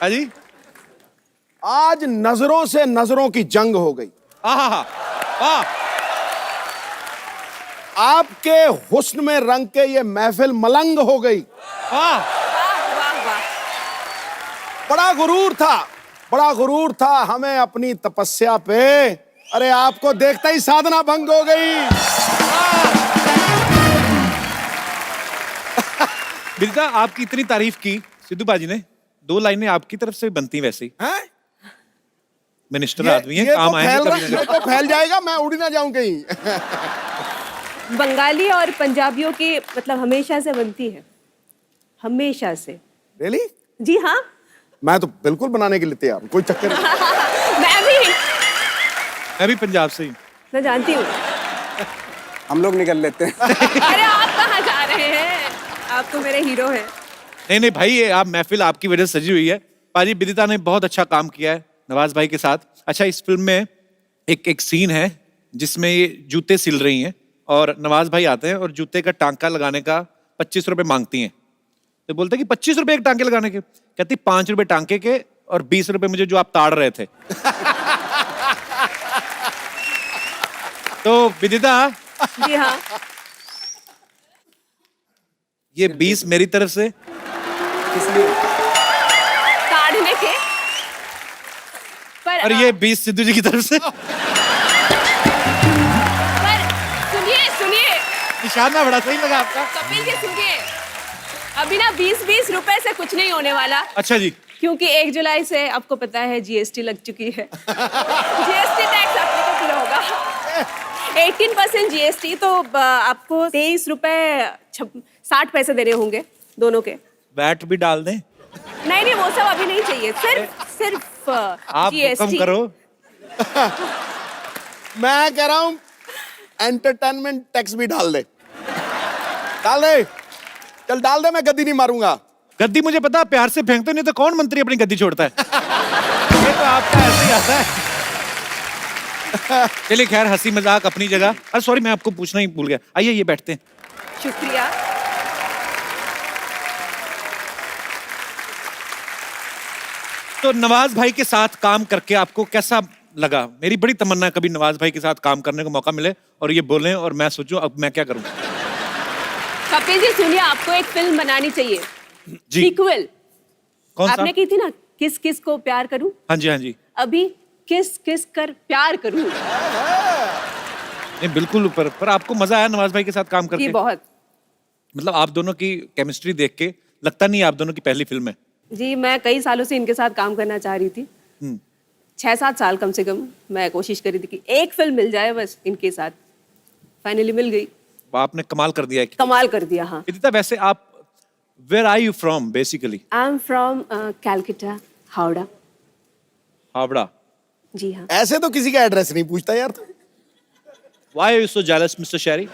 अजी, आज नजरों से नजरों की जंग हो गई। आहा, वाह, आपके हुस्न में रंग के ये महफिल मलंग हो गई। वाह। वाह वाह। बड़ा गुरूर था हमें अपनी तपस्या पे। अरे आपको देखते ही साधना भंग हो गई। विदिता, आपकी इतनी तारीफ की सिद्धू बाजी ने, 2 लाइनें आपकी तरफ से बनती वैसे ही। हैं? मिनिस्टर आदमी है, ये काम तो आएंगे फैल कभी रहा ना है, ये कभी। तो फैल जाएगा, मैं उड़ ना जाऊं कहीं। बंगाली और पंजाबियों की मतलब हमेशा से बनती है, हमेशा से। रियली? जी हाँ। मैं तो बिल्कुल बनाने के लिए तैयार हूं, कोई चक्कर नहीं। मैं भी पंजाब से ही। मैं जानती हूँ। हम लोग निकल लेते हैं। अरे आप कहाँ जा रहे हैं, आप तो मेरे हीरो हैं। नहीं नहीं भाई, ये आप महफिल आपकी वजह से सजी हुई है। पाजी विदिता ने बहुत अच्छा काम किया है नवाज भाई के साथ। अच्छा, इस फिल्म में एक सीन है जिसमें ये जूते सिल रही हैं और नवाज भाई आते हैं और जूते का टांका लगाने का 25 रुपए मांगती हैं। तो बोलते हैं कि 25 रुपए एक टांके लगाने के? कहती 5 रुपए टांके के और 20 रुपए मुझे जो आप ताड़ रहे थे। तो विदिता, जी हाँ। ये 20 मेरी तरफ से काढ़ने के पर और ये 20 सिद्धू जी की तरफ से। पर सुनिए सुनिए निशाना बड़ा सही लगा आपका। कपिल जी, सुनिए, अभी ना 20-20 रुपए से कुछ नहीं होने वाला, अच्छा जी। क्योंकि 1 जुलाई से आपको पता है जीएसटी लग चुकी है। जीएसटी टैक्स एप्लीकेबल होगा, 18% जीएसटी, तो आपको 23 रुपए 60 पैसे देने होंगे दोनों के। वैट भी डाल दें? नहीं नहीं, वो सब अभी नहीं चाहिए, सिर्फ आप हुक्म जीएसटी। करो। मैं कह रहा हूं एंटरटेनमेंट टैक्स भी डाल दे। डाल दे, चल डाल दे, मैं गद्दी नहीं मारूंगा। गद्दी मुझे पता, प्यार से फेंकते नहीं तो कौन मंत्री अपनी गद्दी छोड़ता है। ये तो आपका ऐसे ही आता है। चलिए खैर, हंसी मजाक अपनी जगह। अरे सॉरी, मैं आपको पूछना ही भूल गया। आइए ये बैठते हैं। शुक्रिया। तो नवाज भाई के साथ काम करके आपको कैसा लगा? मेरी बड़ी तमन्ना है कभी नवाज भाई के साथ काम करने का मौका मिले और ये बोलें और मैं सोचूं अब मैं क्या करूं। कपिल जी सुनिए, आपको एक फिल्म बनानी चाहिए, जी। सीक्वल। कौन सा? आपने की थी ना, किस किस को प्यार करूं, हाँ जी, हाँ जी। अभी किस किस कर प्यार करूं। नहीं बिल्कुल, पर आपको मजा आया नवाज भाई के साथ काम जी करके? बहुत। मतलब आप दोनों की केमिस्ट्री देख के लगता नहीं आप दोनों की पहली फिल्म है। जी, मैं कई सालों से इनके साथ काम करना चाह रही थी, 6-7 साल कम से कम मैं कोशिश कर रही थी कि एक फिल्म मिल जाए बस इनके साथ। फाइनली मिल गई। आपने कमाल कर दिया है। कमाल कर दिया। हाँ। विदिता, वैसे आप where are you from basically? I am from Calcutta, Howrah. Howrah? जी हाँ। ऐसे तो किसी का एड्रेस नहीं पूछता यार तू। Why are you so jealous, Mr. Sherry?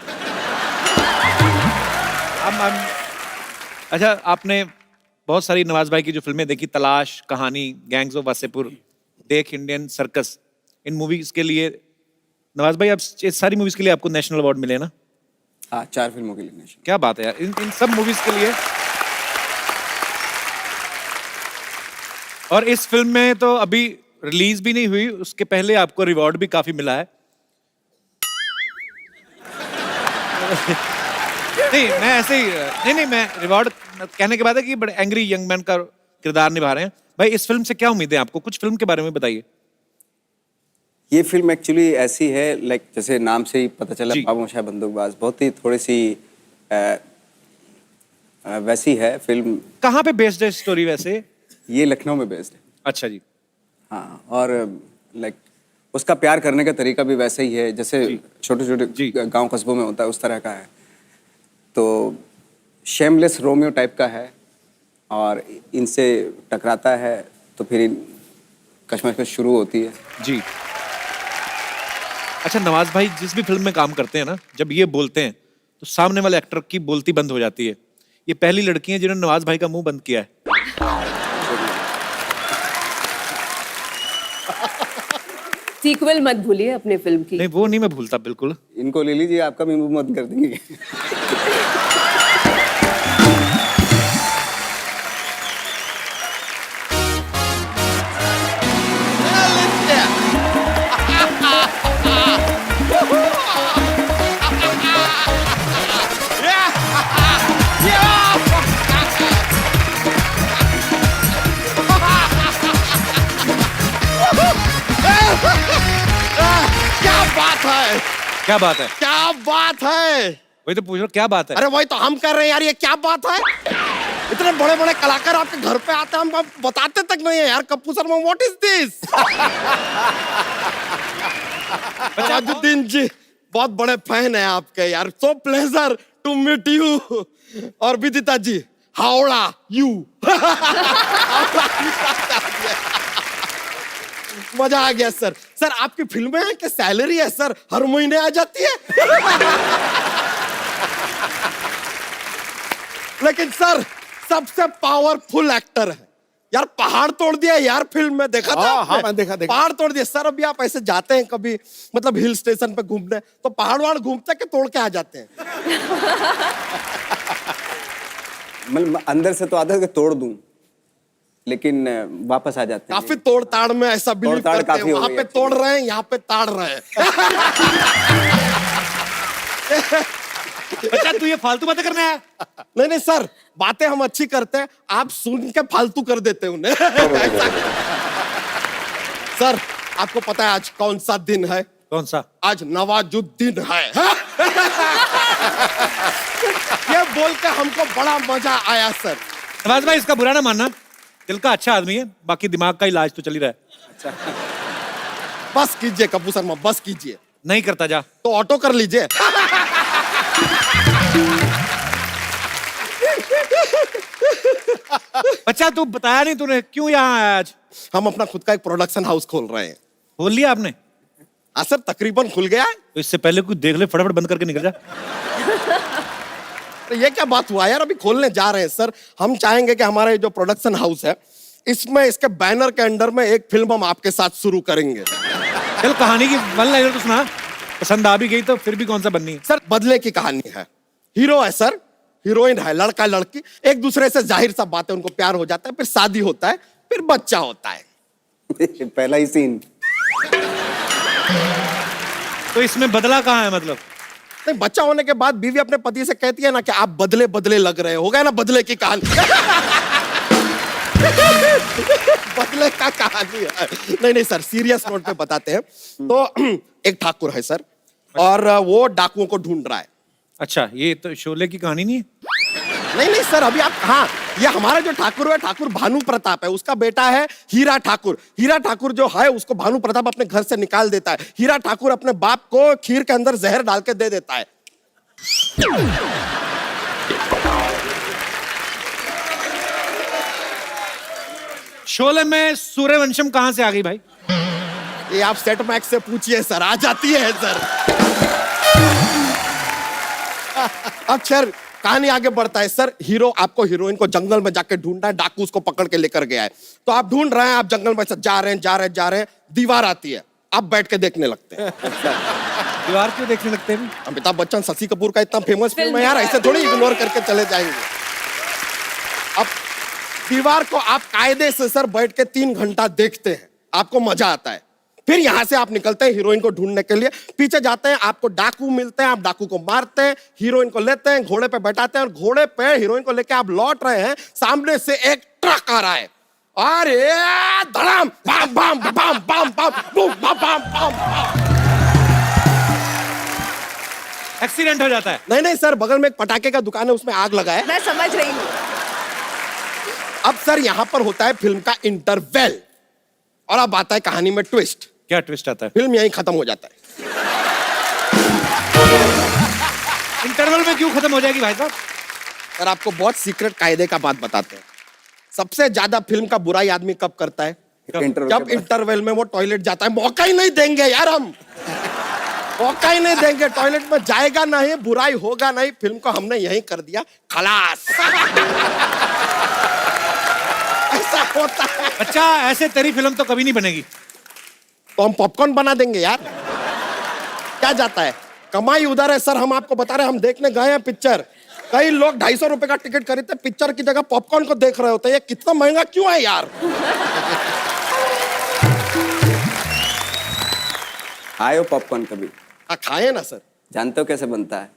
अच्छा, आपने बहुत सारी नवाज भाई की जो फिल्में देखी, तलाश, कहानी, गैंग्स ऑफ वासेपुर, देख, इंडियन सर्कस, इन मूवीज के लिए नवाज भाई, आप इस सारी मूवीज के लिए आपको नेशनल अवार्ड मिले ना? हाँ, 4 फिल्मों के लिए नेशनल। क्या बात है यार, इन सब मूवीज के लिए। और इस फिल्म में तो अभी रिलीज भी नहीं हुई, उसके पहले आपको रिवॉर्ड भी काफी मिला है। नहीं मैं ऐसे ही नहीं, मैं रिवॉर्ड कहने के बाद है कि बड़े एंग्री यंग मैन का किरदार निभा रहे हैं। भाई इस फिल्म से क्या उम्मीदें आपको? कुछ फिल्म के बारे में बताइए। ये फिल्म एक्चुअली ऐसी है, लाइक जैसे नाम से ही पता चला, जी। बाबूशाह बंदूकबाज, बहुत ही थोड़ी सी वैसी है फिल्म। कहाँ पे बेस्ड है स्टोरी वैसे? ये लखनऊ में बेस्ड है। अच्छा जी। हाँ, और लाइक उसका प्यार करने का तरीका भी वैसा ही है जैसे छोटे जी। छोटे गांव कस्बों में होता है, उस तरह का है। तो शेमलेस रोमियो टाइप का है और इनसे टकराता है तो फिर कश्मकश शुरू होती है। जी। अच्छा, नवाज भाई जिस भी फिल्म में काम करते हैं ना, जब ये बोलते हैं तो सामने वाले एक्टर की बोलती बंद हो जाती है। ये पहली लड़की है जिन्होंने नवाज भाई का मुंह बंद किया है। सीक्वल मत भूलिए अपने फिल्म की। नहीं वो नहीं मैं भूलता बिल्कुल। इनको ले लीजिए, आपका भी मुंह बंद कर देंगे। क्या बात है, क्या बात है? क्या बात है? वही तो पूछ रहा हूं, क्या बात है? अरे वही तो हम कर रहे हैं यार, ये क्या बात है? इतना इतने बड़े बड़े कलाकार आपके घर पे आते हैं, हम आप बताते तक नहीं है यार। Kappu Sharma, what is this? Tajuddin ji बहुत बड़े फैन है आपके यार। So pleasure to meet you. और विदिता जी, हावड़ा यू। मजा आ गया सर। सर आपकी फिल्में हैं कि सैलरी है सर, हर महीने आ जाती है? लेकिन सर सबसे पावरफुल एक्टर है यार, पहाड़ तोड़ दिया यार फिल्म में, देखा था हाँ, आपने? हाँ, मैं देखा। पहाड़ तोड़ दिया सर। अभी आप ऐसे जाते हैं कभी मतलब हिल स्टेशन पे घूमने, तो पहाड़ वहाड़ घूमते के तोड़ के आ जाते हैं? मतलब अंदर से तो आता है कि तोड़ दूं, लेकिन वापस आ जाते हैं। काफी तोड़ ताड़ में ऐसा बिलीव तोड़-ताड़ करते हैं। काफी हो वहां गई पे है। तोड़ रहे हैं, यहाँ पे ताड़ रहे हैं। बच्चा तू ये फालतू बातें करने आया? नहीं नहीं सर, बातें हम अच्छी करते हैं, आप सुन के फालतू कर देते हैं उन्हें। सर आपको पता है आज कौन सा दिन है? कौन सा? आज नवाजुद्दीन है। ये बोल के हमको बड़ा मजा आया सर। नवाज भाई इसका बुरा ना मानना, दिल का अच्छा आदमी है, बाकी दिमाग का इलाज तो चल ही रहा है। बस कीजिए कप्पू शर्मा, बस कीजिए। नहीं करता जा। तो ऑटो कर लीजिए। बच्चा तू बताया नहीं तूने, क्यों यहाँ आया आज? हम अपना खुद का एक प्रोडक्शन हाउस खोल रहे हैं। खोल लिया आपने? हाँ सर, तकरीबन खुल गया है। तो इससे पहले कुछ देख ले, फटाफट बंद करके निकल जा। तो ये क्या बात हुआ यार, अभी खोलने जा रहे हैं सर। हम चाहेंगे कि हमारा ये जो प्रोडक्शन हाउस है, इसमें इसके बैनर के अंडर में एक फिल्म हम आपके साथ शुरू करेंगे। चल कहानी की वन लाइनर तो सुना, पसंद आ भी गई तो फिर भी कौन सा बननी है? सर बदले की कहानी है। हीरो है सर, हीरोइन है, लड़का लड़की एक दूसरे से जाहिर सा बात है, उनको प्यार हो जाता है, फिर शादी होता है, फिर बच्चा होता है। पहला ही सीन। तो इसमें बदला कहाँ है मतलब? नहीं, बच्चा होने के बाद बीवी अपने पति से कहती है ना कि आप बदले बदले लग रहे हो गया ना, बदले की कहानी। बदले का कहानी है। नहीं नहीं सर, सीरियस नोट पे बताते हैं। तो एक ठाकुर है सर, और वो डाकुओं को ढूंढ रहा है। अच्छा, ये तो शोले की कहानी नहीं है? नहीं नहीं सर, अभी आप, हाँ, ये हमारा जो ठाकुर है, ठाकुर भानु प्रताप है, उसका बेटा है हीरा ठाकुर। हीरा ठाकुर जो है उसको भानु प्रताप अपने घर से निकाल देता है। हीरा ठाकुर अपने बाप को खीर के अंदर जहर डाल के दे देता है। शोले में सूर्यवंशम कहाँ से आ गई भाई? ये आप सेट मैक्स से पूछिए सर, आ जाती है सर। अब सर कहानी आगे बढ़ता है सर। हीरो आपको हीरोइन को जंगल में जाके ढूंढना है, डाकू उसको पकड़ के लेकर गया है। तो आप ढूंढ रहे हैं, आप जंगल में से जा रहे हैं, दीवार आती है, आप बैठ के देखने लगते हैं। दीवार क्यों देखने लगते हैं? अमिताभ बच्चन, शशि कपूर का इतना फेमस फिल्म है यार, ऐसे थोड़ी इग्नोर करके चले जाएंगे। अब दीवार को आप कायदे से सर बैठ के 3 घंटा देखते हैं, आपको मजा आता है। फिर यहां से आप निकलते हैं हीरोइन को ढूंढने के लिए, पीछे जाते हैं, आपको डाकू मिलते हैं, आप डाकू को मारते हैं, हीरोइन को लेते हैं, घोड़े पे बैठाते हैं, और घोड़े पे हीरोइन को लेके आप लौट रहे हैं, सामने से एक ट्रक आ रहा है। अरे धड़ाम, बाम बाम बाम बाम बाम बूम, बाम बाम बाम। एक्सीडेंट हो जाता है? नहीं नहीं सर, बगल में एक पटाखे का दुकान है, उसमें आग लगा है। मैं समझ रही हूँ। अब सर यहां पर होता है फिल्म का इंटरवेल, और अब आता है कहानी में ट्विस्ट। क्या ट्विस्ट आता है? फिल्म यहीं खत्म हो जाता है। इंटरवल में क्यों खत्म हो जाएगी भाई साहब? सर आपको बहुत सीक्रेट कायदे का बात बताते हैं। सबसे ज्यादा फिल्म का बुराई आदमी कब करता है? इंटरवल जब के बाद। इंटरवेल में वो टॉयलेट जाता है। मौका ही नहीं देंगे यार, हम मौका ही नहीं देंगे। टॉयलेट में जाएगा नहीं, बुराई होगा नहीं, फिल्म को हमने यहीं कर दिया खलास। ऐसा होता है। अच्छा, ऐसे तेरी फिल्म तो कभी नहीं बनेगी। तो हम पॉपकॉर्न बना देंगे यार, क्या जाता है, कमाई उधर है सर। हम आपको बता रहे हैं, हम देखने गए हैं पिक्चर, कई लोग 250 रुपए का टिकट खरीदते, पिक्चर की जगह पॉपकॉर्न को देख रहे होते हैं। ये कितना महंगा क्यों है यार? आए हो पॉपकॉर्न कभी? खाए ना सर। जानते हो कैसे बनता है?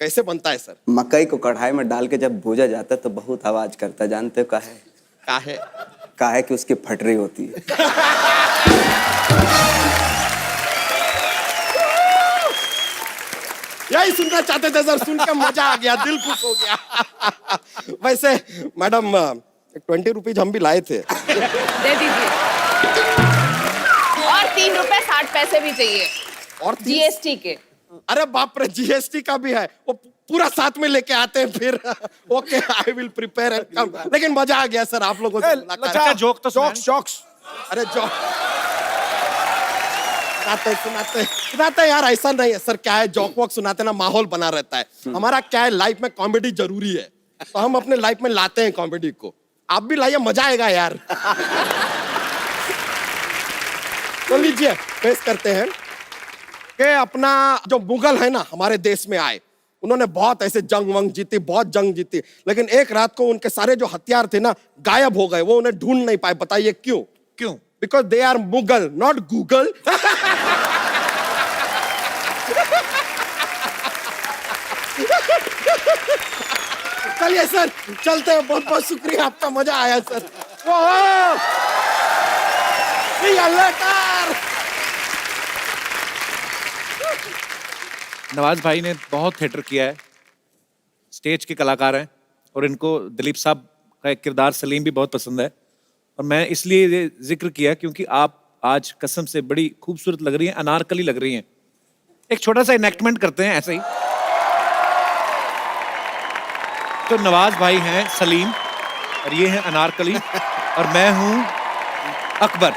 कैसे बनता है सर? मकई को कढ़ाई में डाल के जब भूजा जाता है तो बहुत आवाज करता है। जानते हो काहे? काहे? काहे कि उसकी फटरी होती है। यही सुनना चाहते थे सर, सुन के मजा आ गया, दिल खुश हो गया। वैसे मैडम 20 रुपीज हम भी लाए थे। दे दीजिए। और 3 रुपए 60 पैसे भी चाहिए और जीएसटी के। अरे बाप रे, जीएसटी का भी है, वो पूरा साथ में लेके आते हैं फिर। Okay, I will prepare and come. लेकिन मजा आ गया सर आप लोगों से मुलाकात करके। जोक तो सुनाएं। जॉक्स अरे जो सुनाते यार, ऐसा नहीं है सर। क्या है, जॉक वॉक सुनाते ना माहौल बना रहता है। हमारा क्या है, लाइफ में कॉमेडी जरूरी है, तो हम अपने लाइफ में लाते हैं कॉमेडी को। आप भी लाइए, मजा आएगा यार। तो लीजिए, पेश करते हैं कि अपना जो मुगल है ना हमारे देश में आए, उन्होंने बहुत ऐसे जंग वंग जीती, बहुत जंग जीती, लेकिन एक रात को उनके सारे जो हथियार थे ना गायब हो गए। वो उन्हें ढूंढ नहीं पाए। बताइए क्यों? क्यों? Because they are Mughal, not Google. चलिए सर, चलते हैं। बहुत बहुत शुक्रिया आपका, मजा आया sir. See you later। Nawaz भाई ने बहुत थिएटर किया है, स्टेज के कलाकार हैं, और इनको दिलीप साहब का एक किरदार सलीम भी बहुत पसंद है। और मैं इसलिए ये जिक्र किया क्योंकि आप आज कसम से बड़ी खूबसूरत लग रही हैं, अनारकली लग रही हैं। एक छोटा सा इनेक्टमेंट करते हैं ऐसे ही। तो नवाज भाई हैं सलीम और ये हैं अनारकली, और मैं हूं अकबर।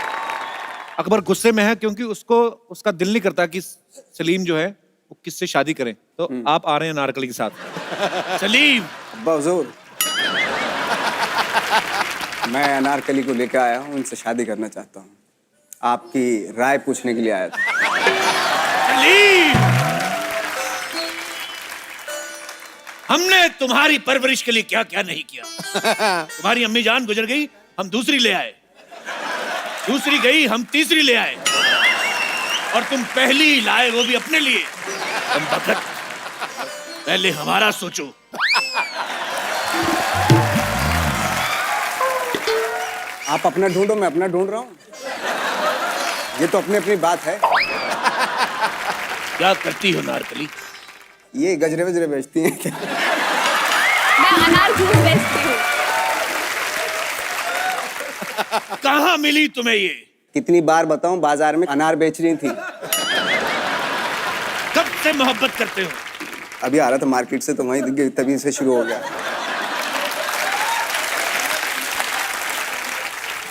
अकबर गुस्से में है क्योंकि उसको उसका दिल नहीं करता कि सलीम जो है वो किससे शादी करें। तो आप आ रहे हैं अनारकली के साथ। सलीम, अब्बा हुजूर, मैं अनारकली को लेकर आया हूँ, उनसे शादी करना चाहता हूँ। आपकी राय पूछने के लिए आया था। सलीम, हमने तुम्हारी परवरिश के लिए क्या क्या नहीं किया। तुम्हारी अम्मी जान गुजर गई, हम दूसरी ले आए। दूसरी गई, हम तीसरी ले आए। और तुम पहली लाए, वो भी अपने लिए। तुम बखत, पहले हमारा सोचो। आप अपना ढूंढो, मैं अपना ढूंढ रहा हूँ। ये तो अपनी अपनी बात है। क्या करती हो नारकली? ये गजरे वजरे बेचती हैं क्या? मैं अनार जूस बेचती हूँ। कहाँ मिली तुम्हें ये? कितनी बार बताऊं, बाजार में अनार बेच रही थी। कब से मोहब्बत करते हो? अभी आ रहा था मार्केट से, तो वहीं दिख गई, तभी से शुरू हो गया।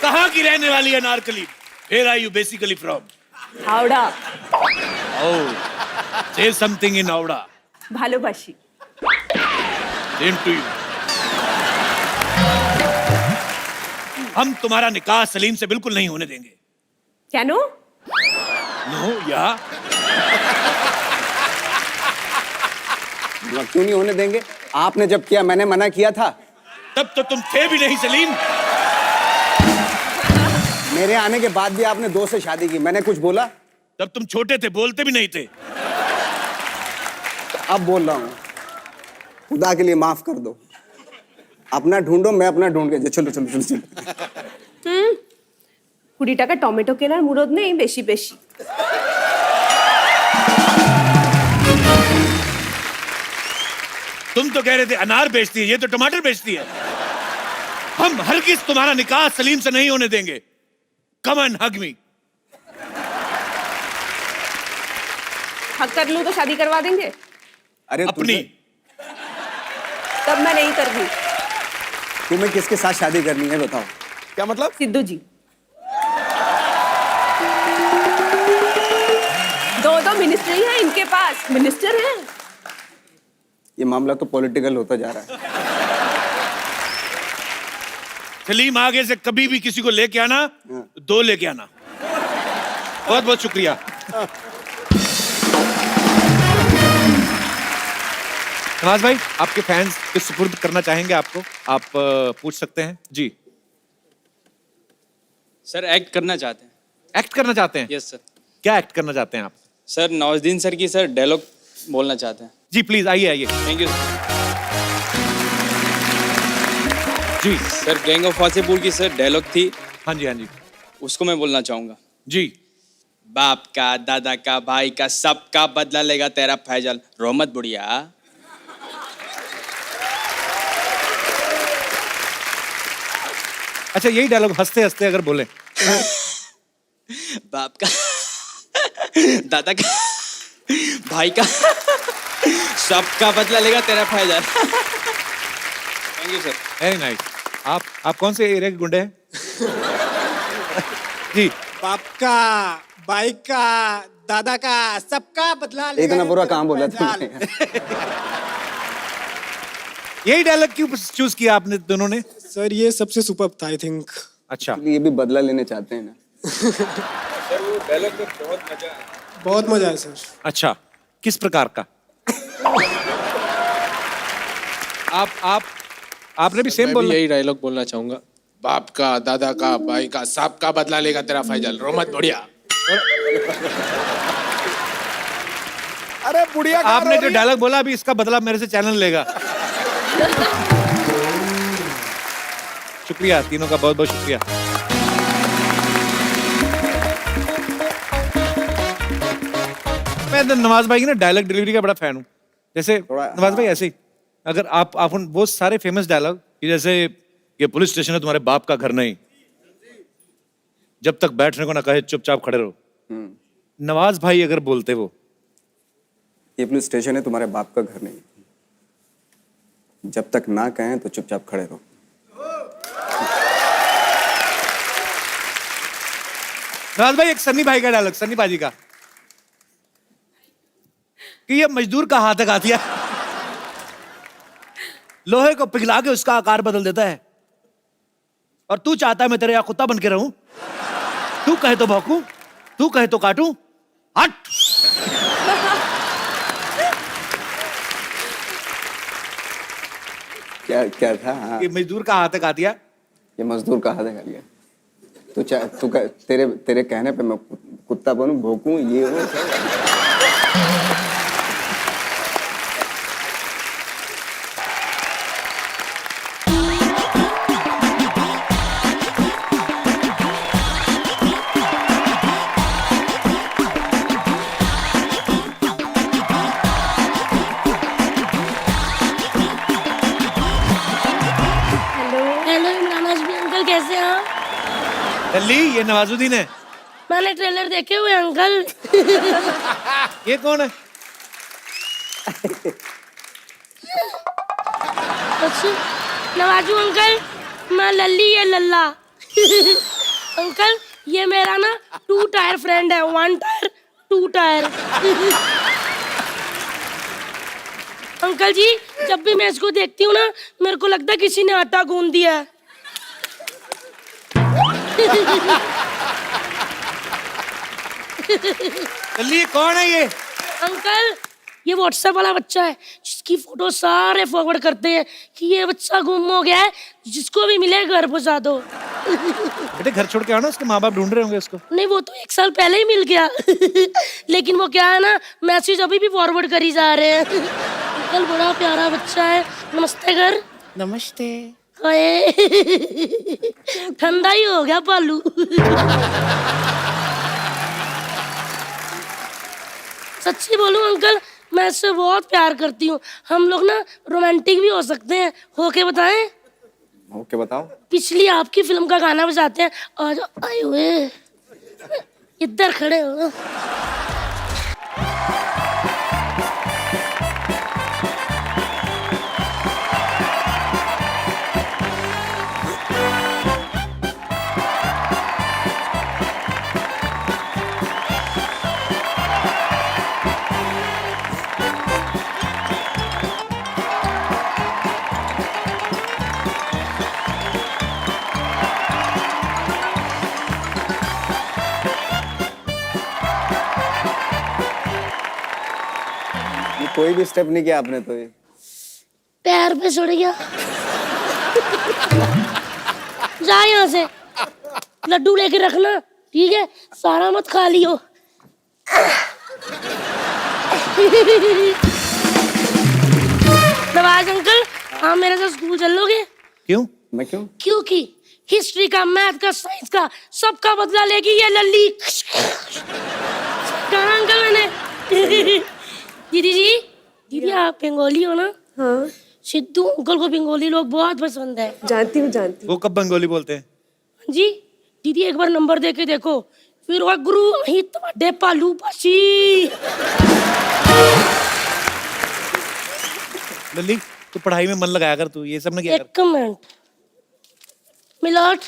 कहाँ की रहने वाली है Narkali? Where are you basically from? Howrah. Oh, say something in Howrah. ভালোবাসি। Same to you. हम तुम्हारा निकाह सलीम से बिल्कुल नहीं होने देंगे। কেন? नो या? क्यों नहीं होने देंगे? आपने जब किया, मैंने मना किया था। तब तो तुम थे भी नहीं सलीम। मेरे आने के बाद भी आपने 2 से शादी की, मैंने कुछ बोला? तब तुम छोटे थे, बोलते भी नहीं थे। अब बोल रहा हूँ, खुदा के लिए माफ कर दो। अपना ढूंढो, मैं अपना ढूंढ के। चलो चलो चलो चलो। 20 টাকা টমেটো কেনার মুরদ নেই বেশি বেশি। तुम तो कह रहे थे अनार बेचती है, ये तो टमाटर बेचती है। हम हरगिज तुम्हारा निकाह सलीम से नहीं होने देंगे। कम एंड हग मी। हक कर लूं तो शादी करवा देंगे? अरे अपनी। तब मैं नहीं कर रही। तुम्हें किसके साथ शादी करनी है बताओ? क्या मतलब? सिद्धू जी। 2 मिनिस्ट्री है इनके पास, मिनिस्टर हैं। ये मामला तो पॉलिटिकल होता जा रहा है। सलीम, आगे से कभी भी किसी को लेके आना, 2 लेके आना। बहुत बहुत शुक्रिया। नवाज भाई, आपके फैंस के सुपुर्द करना चाहेंगे आपको, आप पूछ सकते हैं जी। सर एक्ट करना चाहते हैं। एक्ट करना चाहते हैं? Yes sir. क्या एक्ट करना चाहते हैं आप? सर नवाजुद्दीन सर की सर डायलॉग बोलना चाहते हैं। जी प्लीज आइए आइए। थैंक यू जी सर। गैंग ऑफ वासेपुर की सर डायलॉग थी। हाँ जी हाँ जी। उसको मैं बोलना चाहूंगा। जी। बाप का, दादा का, भाई का, सबका बदला लेगा तेरा फैजल। रोमत बुढ़िया। अच्छा यही डायलॉग हंसते हंसते अगर बोले। बाप का, दादा का, भाई का, सबका बदला लेगा तेरा Faizal. Thank you sir. Very nice. आप कौन से एरिया के गुंडे हैं? जी। बाप का, भाई का, दादा का, सबका बदला लेगा इतना बुरा तेरा काम बोला फैजाल। तुमने। यही डायलॉग क्यों चूज किया आपने दोनों ने? सर ये सबसे सुपर था आई थिंक। अच्छा। ये भी बदला लेने चाहते हैं ना। बहुत मजा है सर। अच्छा किस प्रकार का? आपने भी सेम बोला? यही डायलॉग बोलना चाहूंगा। बाप का, दादा का, भाई का, सबका बदला लेगा तेरा फैजल। रोमत बढ़िया। अरे बुढ़िया कहाँ आपने रो जो रही है? डायलॉग बोला अभी इसका बदला मेरे से चैनल लेगा। शुक्रिया तीनों का, बहुत बहुत शुक्रिया। मैं तो नवाज भाई की ना डायलॉग डिलीवरी का बड़ा फैन हूँ। जैसे नवाज भाई ऐसे ही अगर आप उन बहुत सारे फेमस डायलॉग, जैसे ये पुलिस स्टेशन है तुम्हारे बाप का घर नहीं, जब तक बैठने को ना कहे चुपचाप खड़े रहो, नवाज भाई अगर बोलते वो, ये पुलिस स्टेशन है तुम्हारे बाप का घर नहीं, जब तक ना कहें तो चुपचाप खड़े रहो। नवाज भाई एक सन्नी भाई का डायलॉग, सन्नी बाजी का, कि ये मजदूर का हाथ है दिया, लोहे को पिघला के उसका आकार बदल देता है, और तू चाहता है मैं तेरे यहाँ कुत्ता बन के रहूं? तू कहे तो भौंकूं, तू कहे तो काटूं, हट। क्या था? हाँ। ये मजदूर का हाथ है दिया। ये मजदूर का हाथ है लिया। तेरे कहने पे मैं कुत्ता बनूं, भौंकूं, ये वो सब। हेलो इमरान हाशमी अंकल, कैसे हैं आप? दिल्ली, ये नवाजुद्दीन है। मैंने ट्रेलर देखे हुए अंकल। ये कौन है? अच्छा नवाजू अंकल, मैं लल्ली ये लल्ला। अंकल ये मेरा ना 2 टायर फ्रेंड है, 1 टायर 2 टायर। अंकल जी जब भी मैं इसको देखती हूँ ना, मेरे को लगता है किसी ने आटा गूंद दिया है। दिल्ली, कौन है ये? अंकल ये व्हाट्सएप वाला बच्चा है जिसकी फोटो सारे फॉरवर्ड करते हैं कि ये बच्चा गुम हो गया है, जिसको भी मिले घर पहुंचा दो। बेटे घर छोड़ के आओ ना, उसके माँ बाप ढूंढ रहे होंगे उसको। नहीं वो तो 1 साल पहले ही मिल गया। लेकिन वो क्या है ना, मैसेज अभी भी फॉरवर्ड करी जा रहे हैं। अंकल बड़ा प्यारा बच्चा है। नमस्ते घर। नमस्ते। हाय ठंडा ही हो गया पालू। सच्ची बोलूं अंकल, मैं इससे बहुत प्यार करती हूँ। हम लोग ना रोमांटिक भी हो सकते हैं, होके बताएं? ओके बताओ। पिछली आपकी फिल्म का गाना बजाते हैं। आज आए हुए इधर खड़े हो। ये कोई भी स्टेप नहीं किया आपने तो। ये पैर पे चढ़ गया। जा यहाँ से, लड्डू लेके रखना ठीक है, सारा मत खा लियो। नवाज अंकल आप मेरे साथ स्कूल चल लोगे? क्यों? मैं क्यों? क्योंकि हिस्ट्री का, मैथ का, साइंस का सबका बदला लेगी ये लल्ली। कहा अंकल मैंने? दीदी आप बंगाली हो ना? हाँ सिद्धू अंकल को बंगाली लोग बहुत पसंद है। जानती हूँ। वो कब बंगाली बोलते हैं? जी दीदी एक बार नंबर दे के देखो फिर वो गुरु ही तुम्हारे पालू पासी। लल्ली तू पढ़ाई में मन लगाया कर, तू ये सब ना किया कर। एक मिनट मिलोट,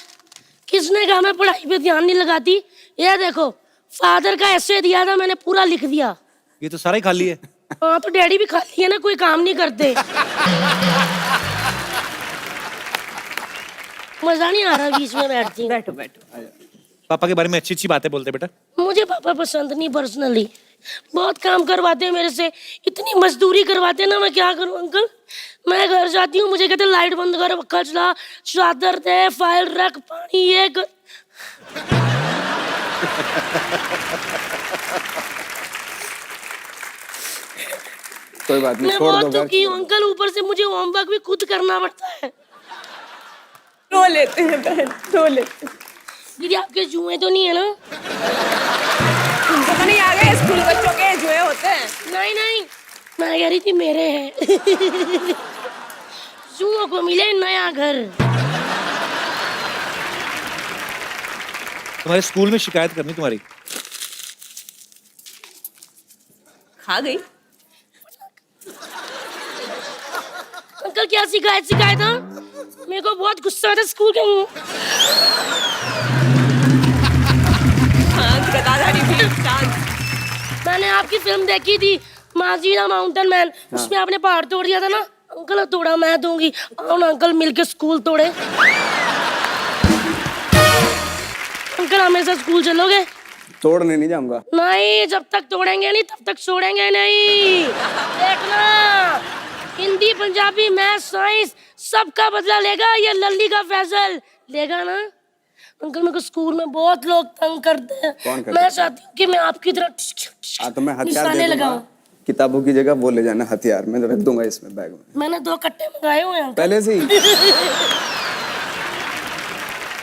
किसने कहा मैं पढ़ाई पे ध्यान नहीं लगाती? ये देखो फादर का ऐसे दिया था मैंने पूरा लिख दिया। ये तो सारा ही खाली है। हाँ तो डैडी भी खाली है ना, कोई काम नहीं करते। मजा नहीं आ रहा बीच में बैठती हूँ। बैठो बैठो। पापा के बारे में अच्छी अच्छी बातें बोलते बेटा। मुझे पापा पसंद नहीं पर्सनली, बहुत काम करवाते हैं मेरे से, इतनी मजदूरी करवाते हैं ना, मैं क्या करूं अंकल। मैं घर जाती हूँ मुझे कहते लाइट बंद कर, पक्का चला, चादर दे, फाइल रख, पानी ये कर। कोई बात नहीं, मैं छोड़ बहुत दो दुखी हूँ अंकल, ऊपर से मुझे होमवर्क भी खुद करना पड़ता है। रो लेते हैं बहन, रो लेते हैं। दीदी आपके जुए तो नहीं है ना? पता नहीं आ गए स्कूल बच्चों के जुए होते हैं। नहीं नहीं, मैं कह रही थी मेरे हैं। जुओं को मिले नया घर। तुम्हारे स्कूल में शिकायत करनी तुम्हारी। खा गई अंकल क्या शिकायत हाँ? मेरे को बहुत गुस्सा आता स्कूल के। मैंने आपकी फिल्म देखी थी माजीरा माउंटेन मैन, उसमें आपने पहाड़ तोड़ दिया था ना अंकल, तोड़ा मैं दूंगी। आओ ना अंकल मिलके स्कूल तोड़े। अंकल हमें साथ स्कूल चलोगे? तोड़ने नहीं जाऊंगा। नहीं, जब तक तोड़ेंगे नहीं तब तक छोड़ेंगे नहीं। देखना हिंदी पंजाबी मैथ साइंस सबका बदला लेगा ये लल्ली का फैसल, लेगा ना अंकल। मेरे को स्कूल में बहुत लोग तंग करते हैं। कौन करते मैं चाहती हूँ कि मैं आपकी तरह तो मैं हथियार निशाने दे दूंगा। लगाऊं। किताबों की जगह वो ले जाना हथियार, मैं रख दूंगा इसमें बैग में। मैंने 2 कट्टे मंगाए हुए हैं पहले से ही।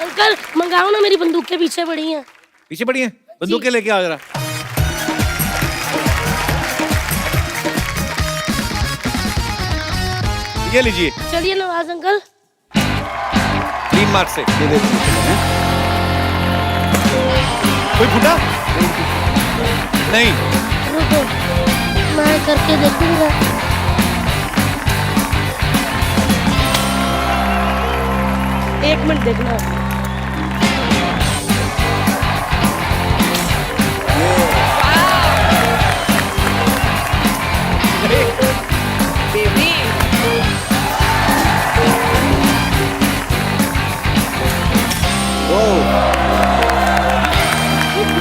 अंकल मंगाओ ना, मेरी बंदूक के पीछे पड़ी हैं। पीछे पड़ी है, बंदूकें लेके आओ जरा। ये लीजिए चलिए नवाज अंकल। 3 मार्क से ये दे दीजिए। कोई फूटा नहीं? रुको मैं करके देखूंगा। एक मिनट देखना। बेबी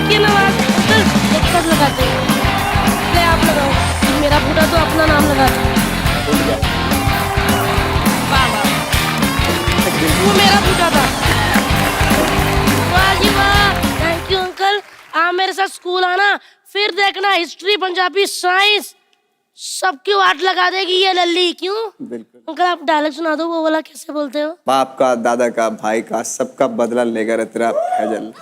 ये नवाज अंकल एक साथ लगाते हैं। ले आप लगाओ, मेरा पूरा तो अपना नाम लगा दो। वो मेरा फूटा था। वाह जी वाह, थैंक यू अंकल। आप मेरे साथ स्कूल आना, फिर देखना हिस्ट्री पंजाबी साइंस सबकी वाट लगा देगी ये लल्ली। क्यों बिल्कुल। अंकल आप डायलॉग सुना दो, वो वाला कैसे बोलते हो? बाप का, दादा का, भाई का, सबका बदला लेकर है तेरा फैजल।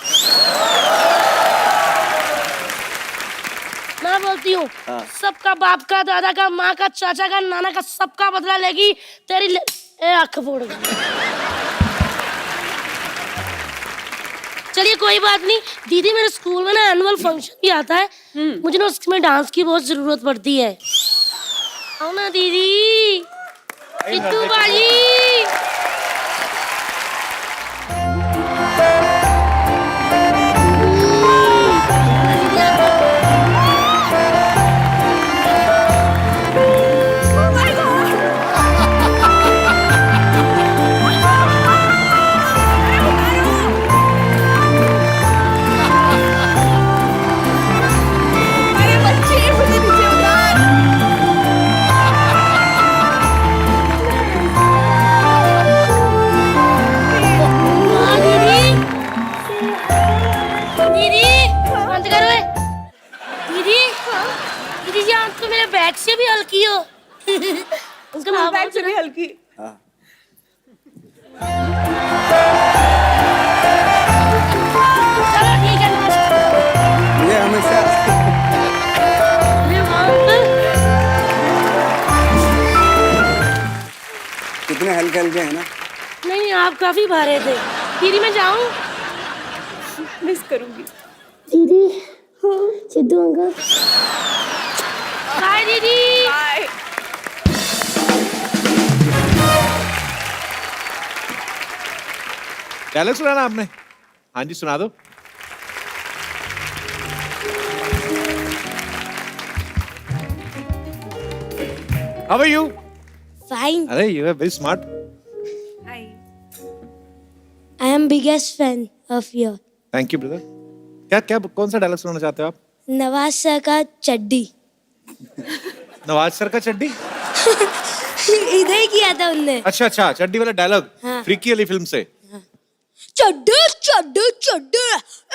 मैं बोलती हूँ सबका बाप का, दादा का, माँ का, चाचा का, नाना का, सबका बदला लेगी तेरी आँख फोड़ गई। चलिए कोई बात नहीं दीदी, मेरे स्कूल में ना एनुअल फंक्शन भी आता है, मुझे ना उसमें डांस की बहुत जरूरत पड़ती है। आओ ना दीदी। किट्टू बाजी बैग से भी हल्की हो। उसका बैग से भी हल्की। चलो ठीक है ये हमेशा कितने हल्के हल्के हैं ना। नहीं आप काफी भारे थे। दीदी मैं जाऊं? प्रॉमिस करूंगी। दीदी सिद्धू अंकल बाय दीदी। बाय। डायलॉग सुनाना आपने? हाँ जी सुना दो। How are you? फाइन। अरे you are very smart. I am biggest fan of your. Thank you brother. क्या क्या कौन सा डायलॉग सुनाना चाहते हो आप? नवाज सर का चड्डी। नवाज सर का चड्डी? इधर ही किया था उनने। अच्छा अच्छा, चड्डी वाला डायलॉग। हाँ। फ्रीकी वाली फिल्म से। चड्डे चड्डे चड्डे,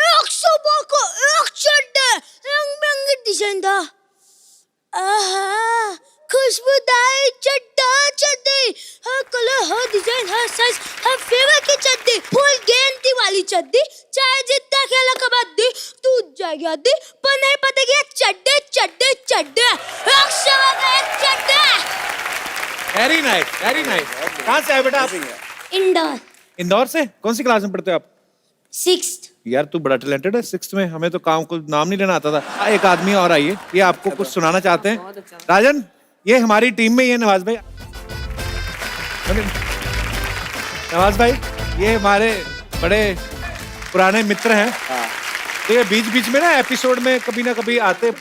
एक सुबह को एक चड्डे, रंग बिरंगे डिजाइन था। आहा, खुशबूदार चड्डा चड्डी, हर कलर हर डिजाइन हर साइज हर फेवर की चड्डी, फुल गारंटी वाली चड्डी, चाहे जितना खेला कबड्डी तू जाएगा दी पर नहीं पता चड्डे चड्डे चड्डे, एक सुबह का एक चड्डे। Very nice very nice. कहाँ से आए बेटा आप? इंदौर। इंदौर से? कौन सी क्लास में पढ़ते हो आप? 6th। यार तू बड़ा टैलेंटेड है। 6th में हमें तो काम को नाम नहीं लेना आता था। एक आदमी और आइए, ये आपको कुछ सुनाना चाहते हैं। राजन, ये हमारी टीम में ये नवाज भाई। नवाज भाई ये हमारे बड़े पुराने मित्र हैं। तो ये बीच बीच में ना एपिसोड में कभी ना कभी आते।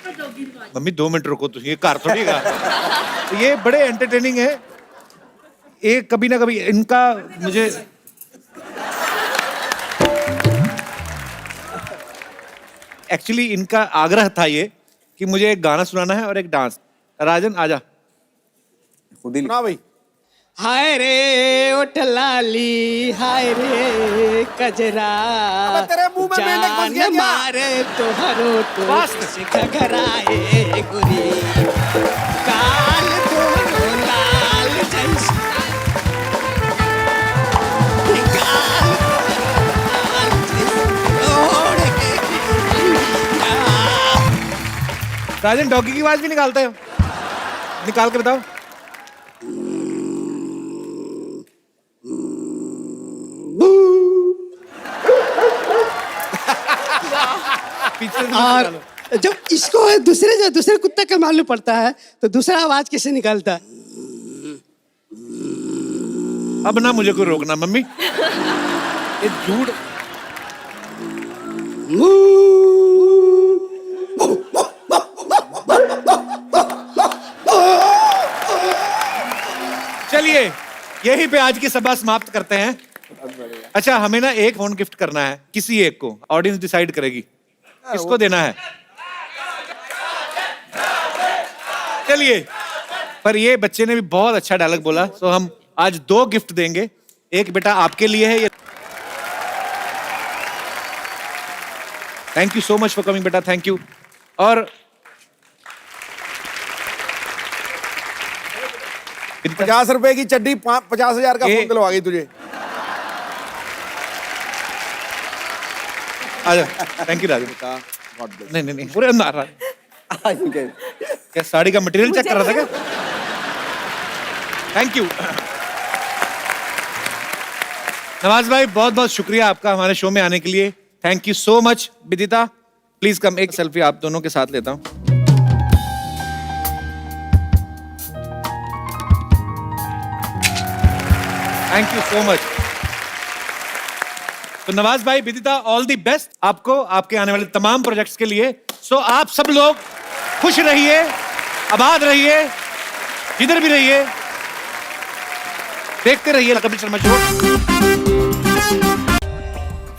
मम्मी 2 मिनट रुको, तो ये कार थोड़ी गा। तो ये बड़े एंटरटेनिंग है। ये कभी ना कभी इनका मुझे एक्चुअली इनका आग्रह था ये कि मुझे एक गाना सुनाना है और एक डांस। राजन आजा। खुद ही ना भाई। हाय रे ओठ लाली, हाय रे कजरा, अबे तेरे मुंह में मेंढक फंस गया जान क्या? मारे तोहरो तो बस। से घघराए गुरी, काल तोहरो लाल जैसा, काल तोहरो लाल जैसा, राजन डॉगी की आवाज भी निकालते हो? निकाल के बताओ। पीछे से और निकालो। जब इसको दूसरे कुत्ते का मालूम पड़ता है तो दूसरा आवाज कैसे निकालता है? अब ना मुझे कोई रोकना मम्मी। ये झूठ। चलिए यहीं पे आज की सभा समाप्त करते हैं। अच्छा हमें ना एक फोन गिफ्ट करना है, किसी एक को। ऑडियंस डिसाइड करेगी किसको देना है। चलिए, पर ये बच्चे ने भी बहुत अच्छा डायलॉग बोला, तो हम आज 2 गिफ्ट देंगे। एक बेटा आपके लिए है। ये thank you so much for coming बेटा, थैंक यू। और 50 रुपए की चड्डी 50,000 का फोन दिलवा गई तुझे। आजा। Thank you Raju. नहीं नहीं नहीं, पूरे अंदर रहा। क्या साड़ी का मटेरियल चेक कर रहा था क्या? थैंक यू नवाज भाई, बहुत बहुत शुक्रिया आपका हमारे शो में आने के लिए। Thank you so much. Vidita please come, एक सेल्फी आप दोनों के साथ लेता हूं। Thank you so much. तो नवाज भाई, विदिता, ऑल द बेस्ट आपको आपके आने वाले तमाम प्रोजेक्ट्स के लिए। सो आप सब लोग खुश रहिए, आबाद रहिए, जिधर भी रहिए, देखते रहिए Kapil Sharma show.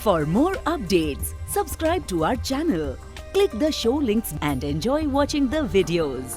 For more updates, subscribe to our channel, click the show links and enjoy watching the videos.